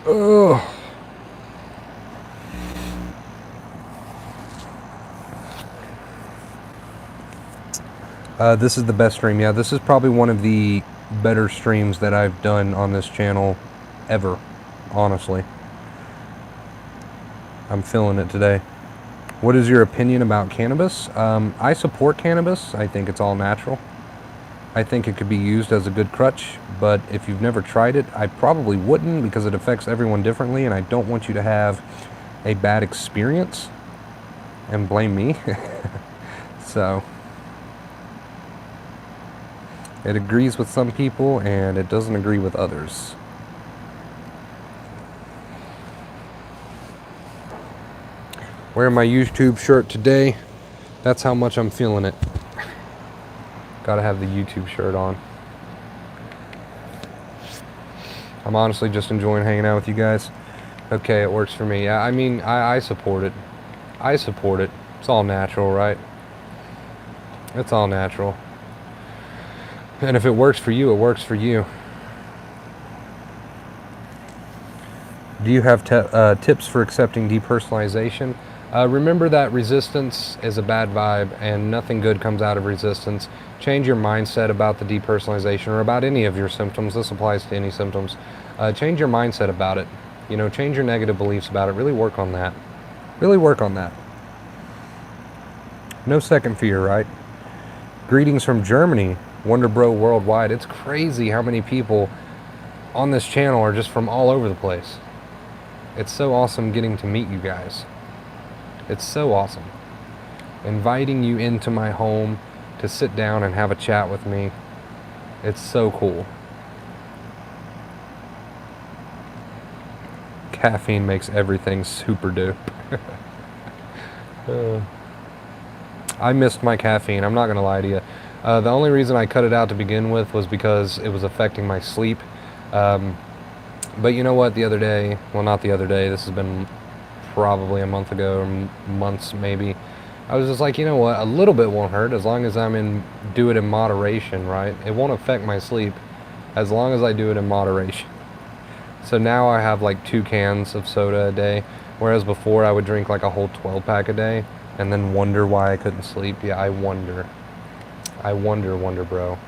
Oh. This is the best stream. Yeah, this is probably one of the better streams that I've done on this channel ever, honestly. I'm feeling it today. What is your opinion about cannabis? I support cannabis. I think it's all natural. I think it could be used as a good crutch, but if you've never tried it, I probably wouldn't, because it affects everyone differently, and I don't want you to have a bad experience and blame me. So it agrees with some people and it doesn't agree with others. Wearing my YouTube shirt today. That's how much I'm feeling it. Gotta have the YouTube shirt on. I'm honestly just enjoying hanging out with you guys. Okay, it works for me. I mean, I support it. I support it. It's all natural, right? It's all natural. And if it works for you, it works for you. Do you have tips for accepting depersonalization? Remember that resistance is a bad vibe and nothing good comes out of resistance. Change your mindset about the depersonalization or about any of your symptoms. This applies to any symptoms. Change your mindset about it. You know, change your negative beliefs about it. Really work on that. Really work on that. No second fear, right? Greetings from Germany, Wonder Bro Worldwide. It's crazy how many people on this channel are just from all over the place. It's so awesome getting to meet you guys. It's so awesome. Inviting you into my home to sit down and have a chat with me. It's so cool. Caffeine makes everything super dupe. I missed my caffeine, I'm not gonna lie to you. The only reason I cut it out to begin with was because it was affecting my sleep. But you know what, the other day, well, not the other day, this has been probably a month ago, or months maybe, I was just like, you know what, a little bit won't hurt as long as do it in moderation, right? It won't affect my sleep as long as I do it in moderation. So now I have like 2 cans of soda a day, whereas before I would drink like a whole 12-pack a day and then wonder why I couldn't sleep. Yeah, I wonder, Wonder Bro.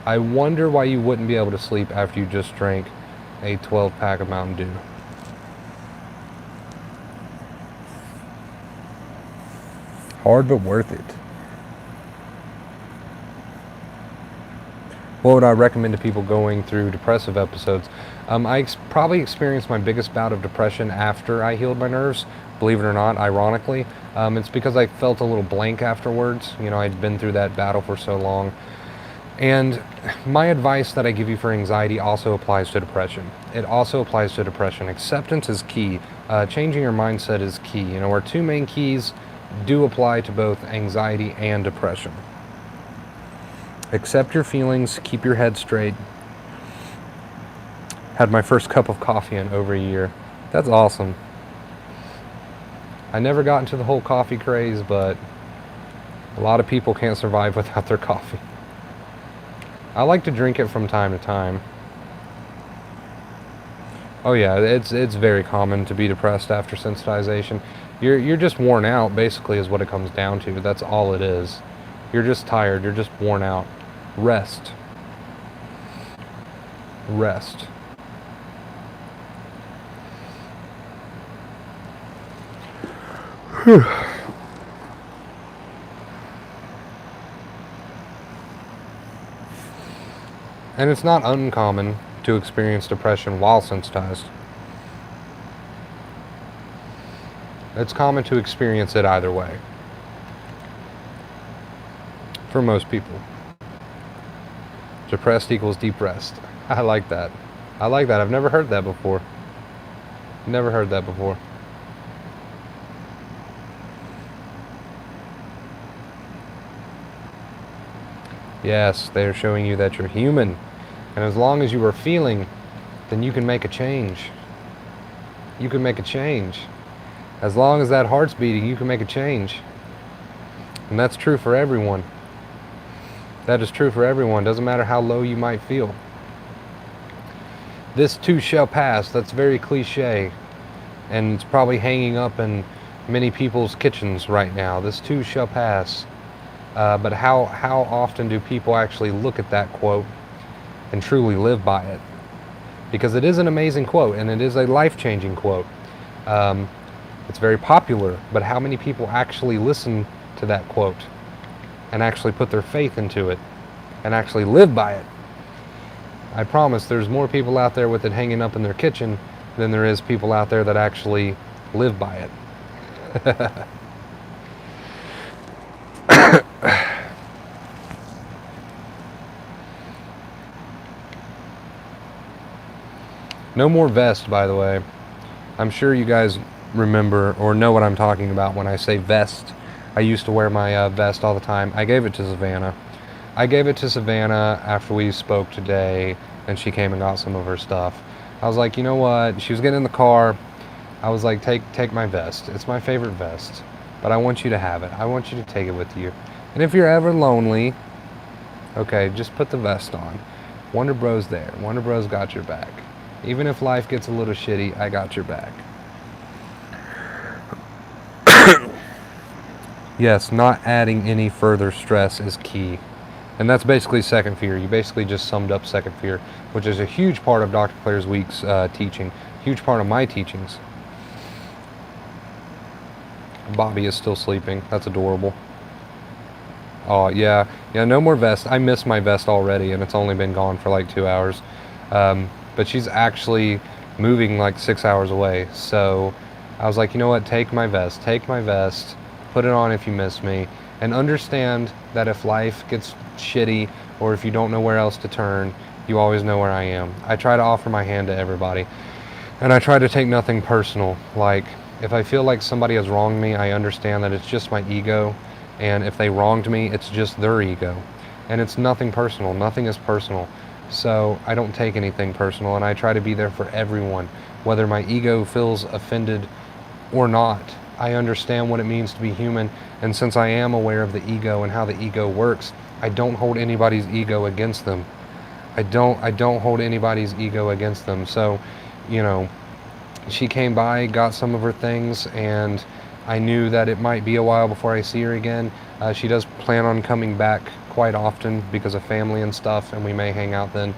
I wonder why you wouldn't be able to sleep after you just drank a 12-pack of Mountain Dew. Hard but worth it. What would I recommend to people going through depressive episodes? I probably experienced my biggest bout of depression after I healed my nerves, believe it or not, ironically. It's because I felt a little blank afterwards. You know, I'd been through that battle for so long. And my advice that I give you for anxiety also applies to depression. It also applies to depression. Acceptance is key. Changing your mindset is key. You know, our 2 main keys do apply to both anxiety and depression. Accept your feelings, keep your head straight. Had my first cup of coffee in over a year. That's awesome. I never got into the whole coffee craze, but a lot of people can't survive without their coffee. I like to drink it from time to time. Oh yeah, it's very common to be depressed after sensitization. You're just worn out, basically, is what it comes down to. That's all it is. You're just tired, you're just worn out. Rest. Rest. Whew. And it's not uncommon to experience depression while sensitized. It's common to experience it either way. For most people. Depressed equals depressed. I like that. I like that. I've never heard that before. Never heard that before. Yes, they are showing you that you're human. And as long as you are feeling, then you can make a change. You can make a change. As long as that heart's beating, you can make a change. And that's true for everyone. That is true for everyone. Doesn't matter how low you might feel. This too shall pass. That's very cliche. And it's probably hanging up in many people's kitchens right now. This too shall pass. But how often do people actually look at that quote and truly live by it? Because it is an amazing quote, and it is a life-changing quote. It's very popular, but how many people actually listen to that quote and actually put their faith into it and actually live by it? I promise there's more people out there with it hanging up in their kitchen than there is people out there that actually live by it. No more vest, by the way. I'm sure you guys remember or know what I'm talking about when I say vest. I used to wear my vest all the time. I gave it to Savannah. After we spoke today, and she came and got some of her stuff. I was like, you know what? She was getting in the car. I was like, take my vest. It's my favorite vest, but I want you to have it. I want you to take it with you. And if you're ever lonely, okay, just put the vest on. Wonder Bro's there. Wonder Bro's got your back. Even if life gets a little shitty, I got your back. Yes, not adding any further stress is key. And that's basically second fear. You basically just summed up second fear, which is a huge part of Dr. Claire's week's teaching. Huge part of my teachings. Bobby is still sleeping. That's adorable. Oh, yeah, no more vest. I miss my vest already, and it's only been gone for like 2 hours. But she's actually moving like 6 hours away. So I was like, you know what? Take my vest. Put it on if you miss me. And understand that if life gets shitty or if you don't know where else to turn, you always know where I am. I try to offer my hand to everybody. And I try to take nothing personal. Like, if I feel like somebody has wronged me, I understand that it's just my ego. And if they wronged me, it's just their ego. And it's nothing personal. Nothing is personal. So I don't take anything personal, and I try to be there for everyone, whether my ego feels offended or not. I understand what it means to be human, and since I am aware of the ego and how the ego works, I don't hold anybody's ego against them. I don't hold anybody's ego against them. So, you know, she came by, got some of her things, and I knew that it might be a while before I see her again. She does plan on coming back quite often because of family and stuff, and we may hang out then.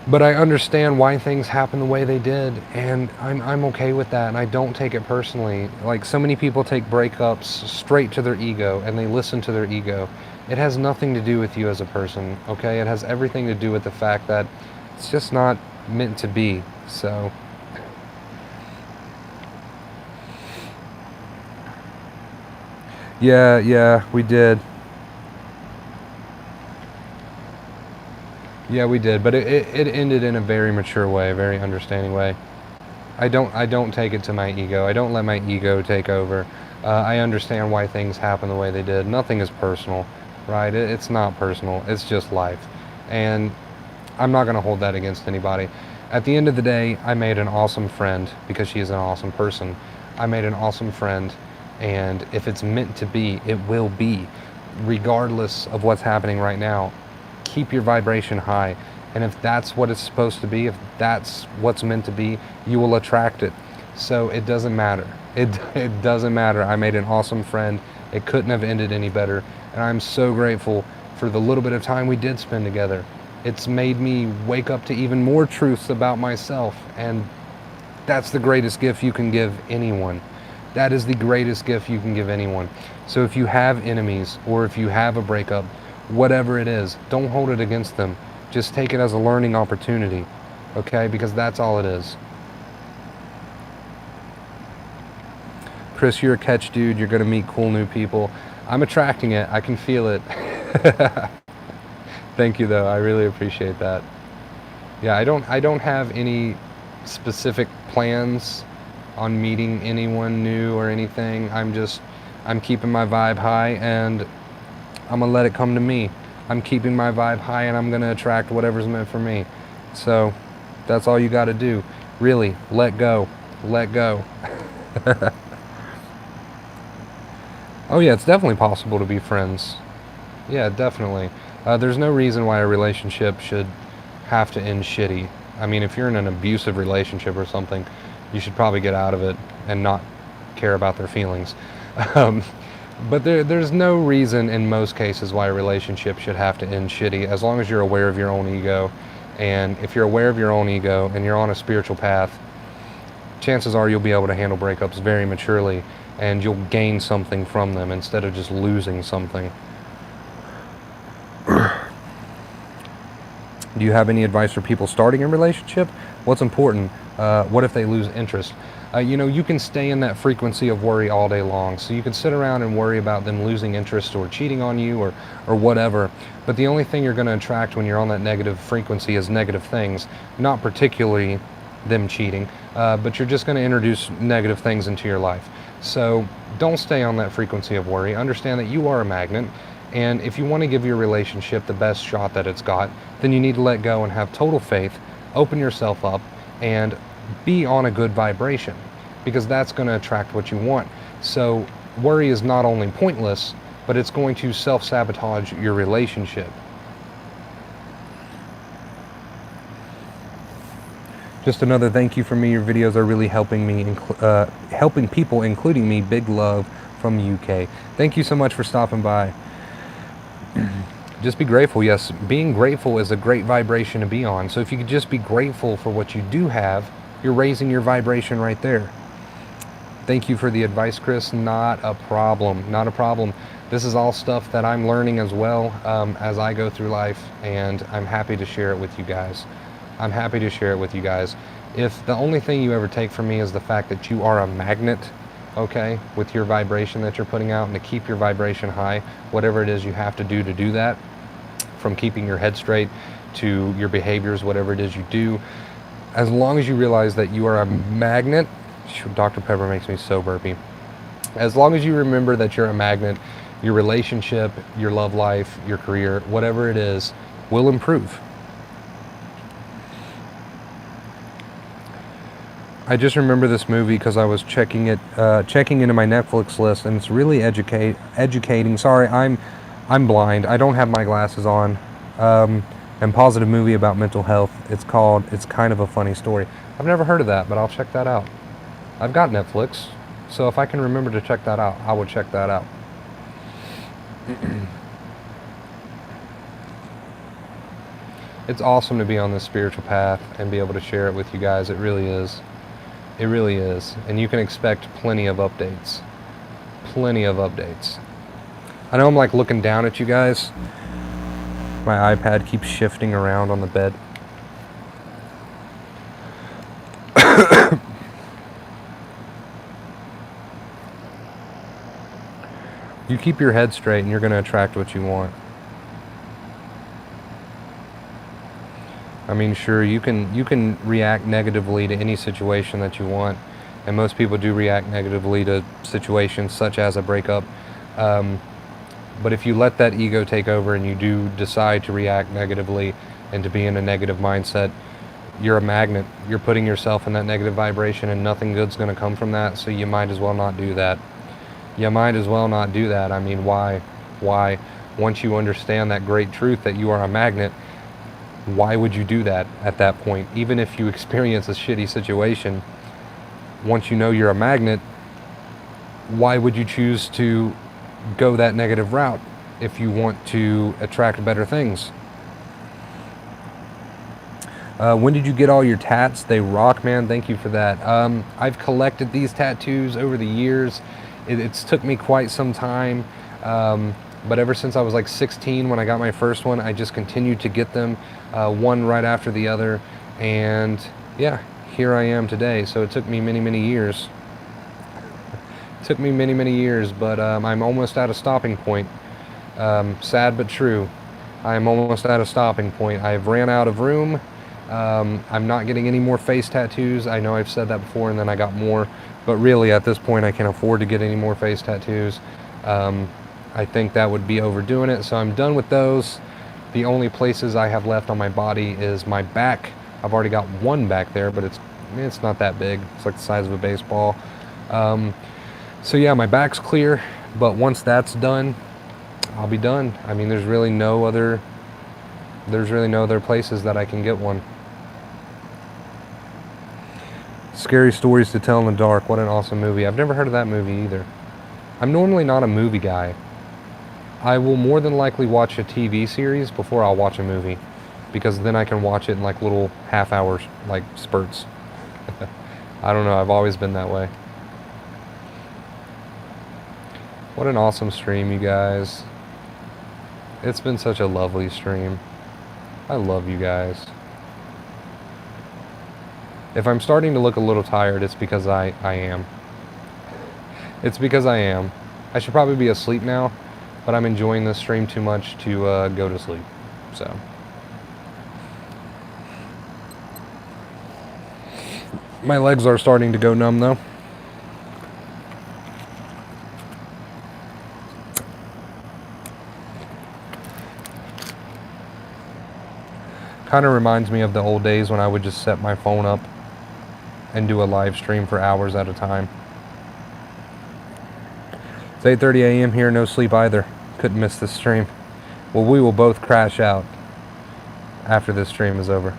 But I understand why things happen the way they did, and I'm okay with that, and I don't take it personally. Like, so many people take breakups straight to their ego, and they listen to their ego. It has nothing to do with you as a person, okay? It has everything to do with the fact that it's just not meant to be, so... Yeah, we did. Yeah, we did, but it ended in a very mature way, a very understanding way. I don't take it to my ego. I don't let my ego take over. I understand why things happen the way they did. Nothing is personal, right? It's not personal. It's just life. And I'm not going to hold that against anybody. At the end of the day, I made an awesome friend because she is an awesome person. I made an awesome friend, and if it's meant to be, it will be, regardless of what's happening right now. Keep your vibration high, and if that's what it's supposed to be, if that's what's meant to be, you will attract it. So it doesn't matter. It doesn't matter. I made an awesome friend. It couldn't have ended any better, and I'm so grateful for the little bit of time we did spend together. It's made me wake up to even more truths about myself, and that's the greatest gift you can give anyone. That is the greatest gift you can give anyone. So if you have enemies, or if you have a breakup, whatever it is, don't hold it against them. Just take it as a learning opportunity, okay? Because that's all it is. Chris, you're a catch dude. You're going to meet cool new people. I'm attracting it. I can feel it. Thank you, though. I really appreciate that. Yeah, I don't have any specific plans on meeting anyone new or anything. I'm keeping my vibe high, and I'm gonna let it come to me. I'm keeping my vibe high, and I'm gonna attract whatever's meant for me. So that's all you got to do. Really, let go. Oh yeah, it's definitely possible to be friends. Yeah, definitely. There's no reason why a relationship should have to end shitty. I mean, if you're in an abusive relationship or something, you should probably get out of it and not care about their feelings. But there's no reason in most cases why a relationship should have to end shitty, as long as you're aware of your own ego. And if you're aware of your own ego and you're on a spiritual path, chances are you'll be able to handle breakups very maturely, and you'll gain something from them instead of just losing something. Do you have any advice for people starting a relationship? What's important? What if they lose interest? You can stay in that frequency of worry all day long. So you can sit around and worry about them losing interest or cheating on you or whatever. But the only thing you're going to attract when you're on that negative frequency is negative things, not particularly them cheating, but you're just going to introduce negative things into your life. So don't stay on that frequency of worry. Understand that you are a magnet. And if you want to give your relationship the best shot that it's got, then you need to let go and have total faith, open yourself up, and be on a good vibration, because that's going to attract what you want. So worry is not only pointless, but it's going to self-sabotage your relationship. Just another thank you from me. Your videos are really helping me, helping people, including me. Big love from the UK. Thank you so much for stopping by. Just be grateful. Yes, being grateful is a great vibration to be on. So if you could just be grateful for what you do have, you're raising your vibration right there. Thank you for the advice, Chris. Not a problem. Not a problem. This is all stuff that I'm learning as well as I go through life, and I'm happy to share it with you guys. I'm happy to share it with you guys. If the only thing you ever take from me is the fact that you are a magnet, okay, with your vibration that you're putting out, and to keep your vibration high, whatever it is you have to do that, from keeping your head straight to your behaviors, whatever it is you do, as long as you realize that you are a magnet. Dr. Pepper makes me so burpy. As long as you remember that you're a magnet, your relationship, your love life, your career, whatever it is, will improve. I just remember this movie because I was checking into my Netflix list, and it's really educating. Sorry, I'm blind. I don't have my glasses on. And positive movie about mental health. It's kind of a funny story. I've never heard of that, but I'll check that out. I've got Netflix, so if I can remember to check that out, I will check that out. It's awesome to be on this spiritual path and be able to share it with you guys. It really is. It really is. And you can expect plenty of updates. Plenty of updates. I know I'm like looking down at you guys. My iPad keeps shifting around on the bed. You keep your head straight and you're going to attract what you want. I mean, sure, you can react negatively to any situation that you want, and most people do react negatively to situations such as a breakup. But if you let that ego take over and you do decide to react negatively and to be in a negative mindset, you're a magnet. You're putting yourself in that negative vibration, and nothing good's going to come from that, so you might as well not do that. You might as well not do that. I mean, why? Why? Once you understand that great truth that you are a magnet, why would you do that at that point? Even if you experience a shitty situation, once you know you're a magnet, why would you choose to go that negative route if you want to attract better things? When did you get all your tats? They rock, man. Thank you for that. I've collected these tattoos over the years. It's took me quite some time, but ever since I was like 16 when I got my first one, I just continued to get them, one right after the other, and yeah, here I am today. So it took me many years. It took me many years, but I'm almost at a stopping point. Sad but true. I'm almost at a stopping point. I've ran out of room. I'm not getting any more face tattoos. I know I've said that before, and then I got more, but really at this point I can't afford to get any more face tattoos. I think that would be overdoing it, so I'm done with those. The only places I have left on my body is my back. I've already got one back there, but it's not that big. It's like the size of a baseball. So yeah, my back's clear, but once that's done, I'll be done. I mean, there's really no other places that I can get one. Scary Stories to Tell in the Dark. What an awesome movie. I've never heard of that movie either. I'm normally not a movie guy. I will more than likely watch a TV series before I'll watch a movie, because then I can watch it in like little half hours, like spurts. I don't know, I've always been that way. What an awesome stream, you guys. It's been such a lovely stream. I love you guys. If I'm starting to look a little tired, it's because I am. It's because I am. I should probably be asleep now, but I'm enjoying this stream too much to go to sleep. So. My legs are starting to go numb though. Kind of reminds me of the old days when I would just set my phone up and do a live stream for hours at a time. It's 8:30 a.m. here, no sleep either. Couldn't miss this stream. Well, we will both crash out after this stream is over.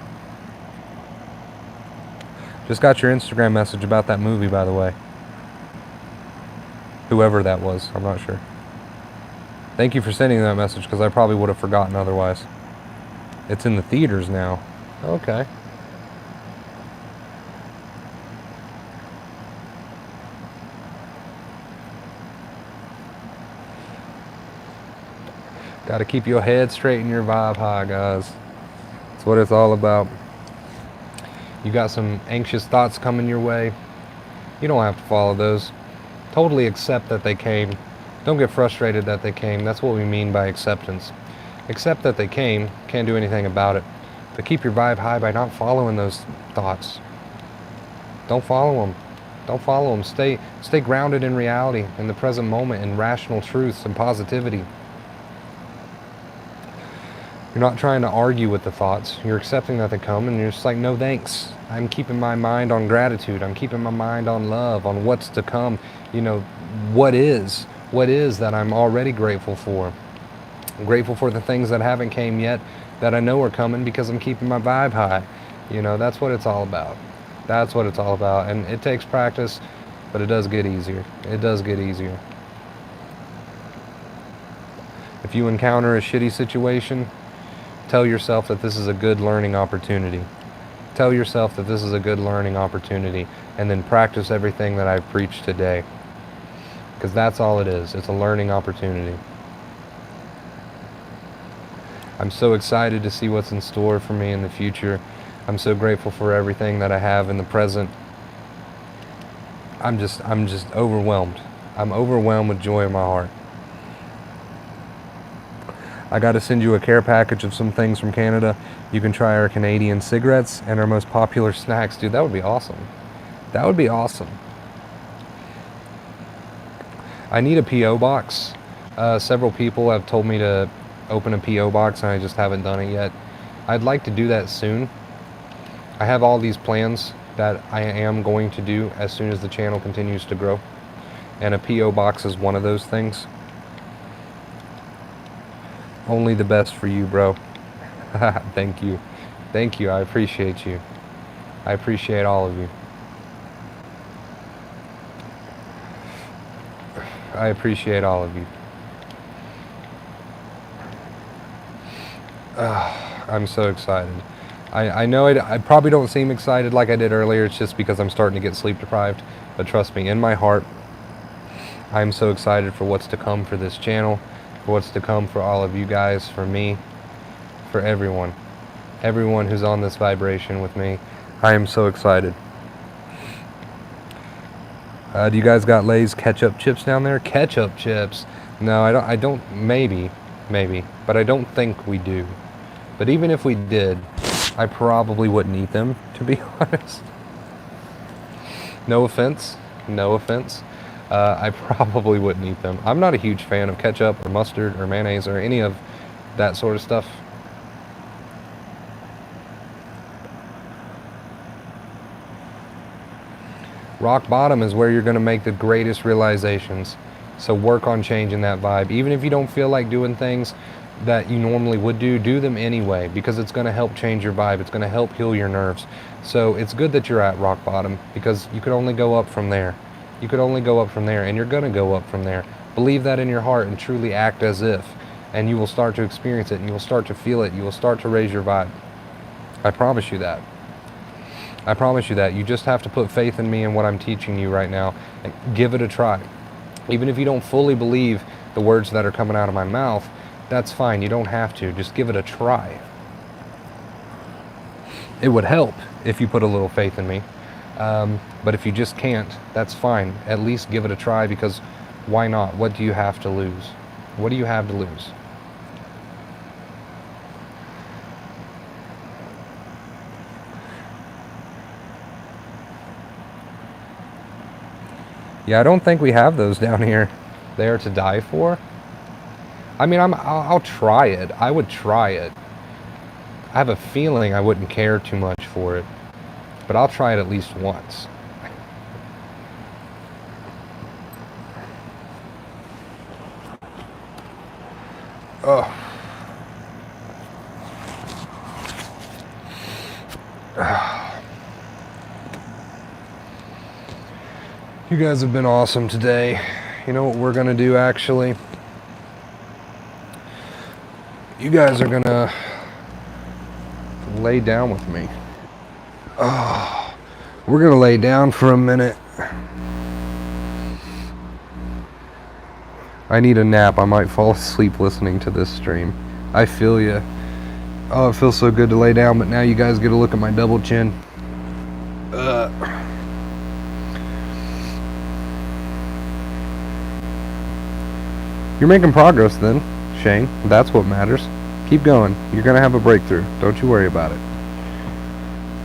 Just got your Instagram message about that movie, by the way. Whoever that was, I'm not sure. Thank you for sending that message, because I probably would have forgotten otherwise. It's in the theaters now. Okay. Got to keep your head straight and your vibe high, guys. That's what it's all about. You got some anxious thoughts coming your way. You don't have to follow those. Totally accept that they came. Don't get frustrated that they came. That's what we mean by acceptance. Accept that they came. Can't do anything about it. But keep your vibe high by not following those thoughts. Don't follow them. Don't follow them. Stay grounded in reality, in the present moment, in rational truths and positivity. You're not trying to argue with the thoughts. You're accepting that they come, and you're just like, no thanks. I'm keeping my mind on gratitude. I'm keeping my mind on love, on what's to come. You know, what is that I'm already grateful for. I'm grateful for the things that haven't came yet that I know are coming, because I'm keeping my vibe high. You know, that's what it's all about. That's what it's all about. And it takes practice, but it does get easier. It does get easier. If you encounter a shitty situation, tell yourself that this is a good learning opportunity. Tell yourself that this is a good learning opportunity, and then practice everything that I've preached today. Because that's all it is. It's a learning opportunity. I'm so excited to see what's in store for me in the future. I'm so grateful for everything that I have in the present. I'm just overwhelmed. I'm overwhelmed with joy in my heart. I got to send you a care package of some things from Canada. You can try our Canadian cigarettes and our most popular snacks. Dude, that would be awesome. That would be awesome. I need a P.O. box. Several people have told me to open a P.O. box, and I just haven't done it yet. I'd like to do that soon. I have all these plans that I am going to do as soon as the channel continues to grow. And a P.O. box is one of those things. Only the best for you, bro. Thank you. Thank you. I appreciate you. I appreciate all of you. I appreciate all of you. I'm so excited. I know I probably don't seem excited like I did earlier. It's just because I'm starting to get sleep deprived. But trust me, in my heart, I'm so excited for what's to come for this channel, for what's to come for all of you guys, for me, for everyone. Everyone who's on this vibration with me. I am so excited. Do you guys got Lay's ketchup chips down there? Ketchup chips? No, I don't, maybe, but I don't think we do. But even if we did, I probably wouldn't eat them, to be honest. No offense. I probably wouldn't eat them. I'm not a huge fan of ketchup or mustard or mayonnaise or any of that sort of stuff. Rock bottom is where you're going to make the greatest realizations. So work on changing that vibe. Even if you don't feel like doing things that you normally would do them anyway, because it's going to help change your vibe. It's going to help heal your nerves. So it's good that you're at rock bottom, because you could only go up from there. You could only go up from there, and you're going to go up from there. Believe that in your heart and truly act as if, and you will start to experience it, and you will start to feel it. You will start to raise your vibe. I promise you that. I promise you that. You just have to put faith in me and what I'm teaching you right now and give it a try. Even if you don't fully believe the words that are coming out of my mouth, that's fine. You don't have to. Just give it a try. It would help if you put a little faith in me. But if you just can't, that's fine. At least give it a try, because why not? What do you have to lose? What do you have to lose? Yeah, I don't think we have those down here. They are to die for. I mean, I'll try it. I would try it. I have a feeling I wouldn't care too much for it, but I'll try it at least once. Oh. You guys have been awesome today. You know what we're gonna do, actually? You guys are gonna lay down with me. Oh, we're gonna lay down for a minute. I need a nap. I might fall asleep listening to this stream. I feel ya. Oh, it feels so good to lay down, but now you guys get a look at my double chin. You're making progress then, Shane. That's what matters. Keep going. You're gonna have a breakthrough. Don't you worry about it.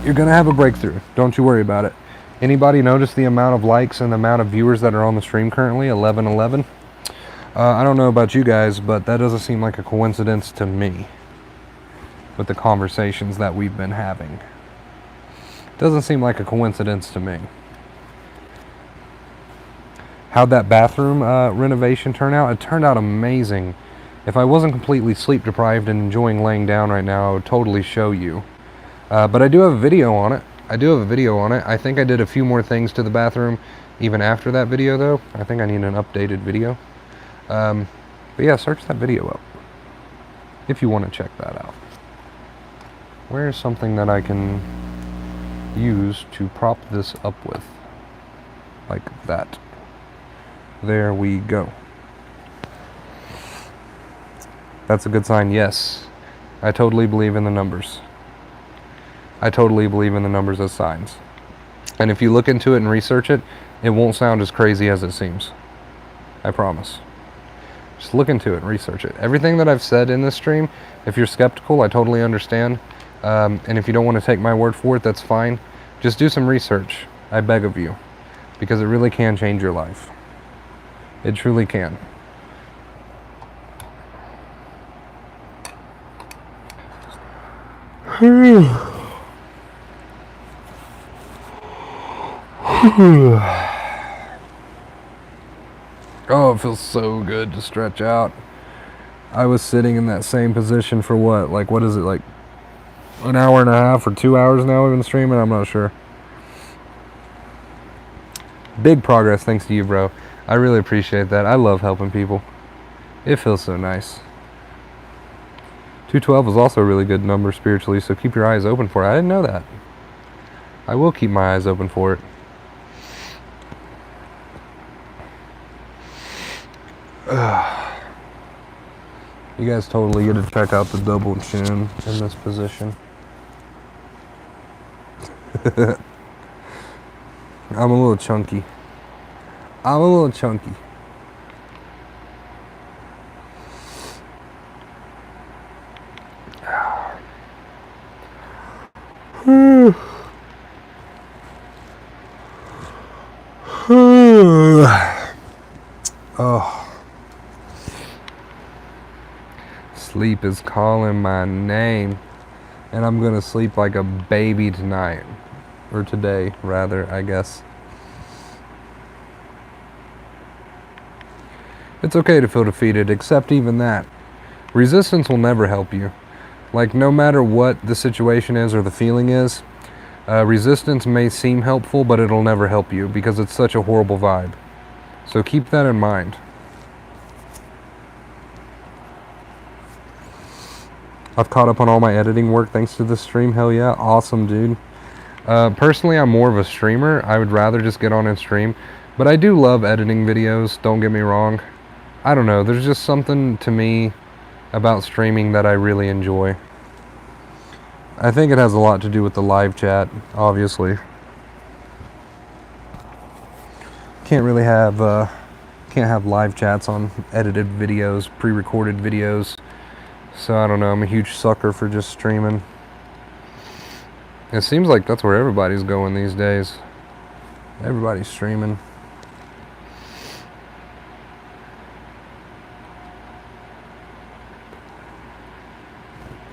You're gonna have a breakthrough. Don't you worry about it. Anybody notice the amount of likes and the amount of viewers that are on the stream currently? 1111. I don't know about you guys, but that doesn't seem like a coincidence to me with the conversations that we've been having. Doesn't seem like a coincidence to me. How'd that bathroom renovation turn out? It turned out amazing. If I wasn't completely sleep deprived and enjoying laying down right now, I would totally show you. But I do have a video on it. I think I did a few more things to the bathroom even after that video, though. I think I need an updated video. But yeah, search that video up if you want to check that out. Where's something that I can use to prop this up with? Like that. There we go. That's a good sign. Yes. I totally believe in the numbers. I totally believe in the numbers as signs. And if you look into it and research it, it won't sound as crazy as it seems. I promise. Just look into it and research it. Everything that I've said in this stream, if you're skeptical, I totally understand. And if you don't want to take my word for it, that's fine. Just do some research. I beg of you. Because it really can change your life. It truly can. Oh, it feels so good to stretch out. I was sitting in that same position for what? Like, what is it? Like an hour and a half or 2 hours now we've been streaming? I'm not sure. Big progress thanks to you, bro. I really appreciate that. I love helping people. It feels so nice. 212 is also a really good number spiritually, so keep your eyes open for it. I didn't know that. I will keep my eyes open for it. You guys totally get to check out the double chin in this position. I'm a little chunky. Oh. Sleep is calling my name, and I'm gonna sleep like a baby tonight, or today rather, I guess. It's okay to feel defeated, accept even that. Resistance will never help you. Like, no matter what the situation is or the feeling is, resistance may seem helpful, but it'll never help you because it's such a horrible vibe. So keep that in mind. I've caught up on all my editing work thanks to this stream. Hell yeah, awesome, dude. Personally, I'm more of a streamer. I would rather just get on and stream. But I do love editing videos, don't get me wrong. I don't know, there's just something to me about streaming that I really enjoy. I think it has a lot to do with the live chat, obviously. Can't really have can't have live chats on edited videos, pre-recorded videos. So I don't know, I'm a huge sucker for just streaming. It seems like that's where everybody's going these days. Everybody's streaming.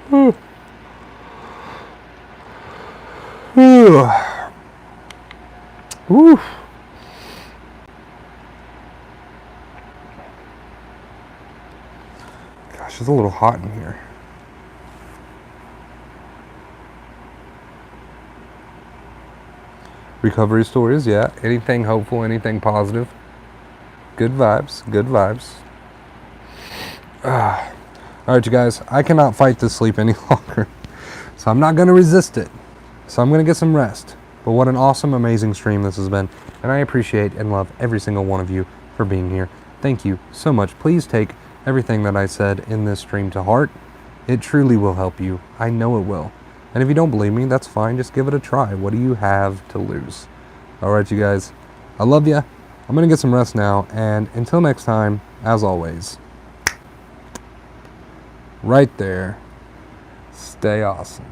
Whew. Whew. Whew. Gosh, it's a little hot in here. Recovery stories, yeah. Anything hopeful, anything positive. Good vibes, good vibes. Alright, you guys, I cannot fight this sleep any longer. So I'm not going to resist it. So I'm going to get some rest. But what an awesome, amazing stream this has been. And I appreciate and love every single one of you for being here. Thank you so much. Please take everything that I said in this stream to heart. It truly will help you. I know it will. And if you don't believe me, that's fine. Just give it a try. What do you have to lose? Alright, you guys. I love you. I'm going to get some rest now. And until next time, as always, right there, stay awesome.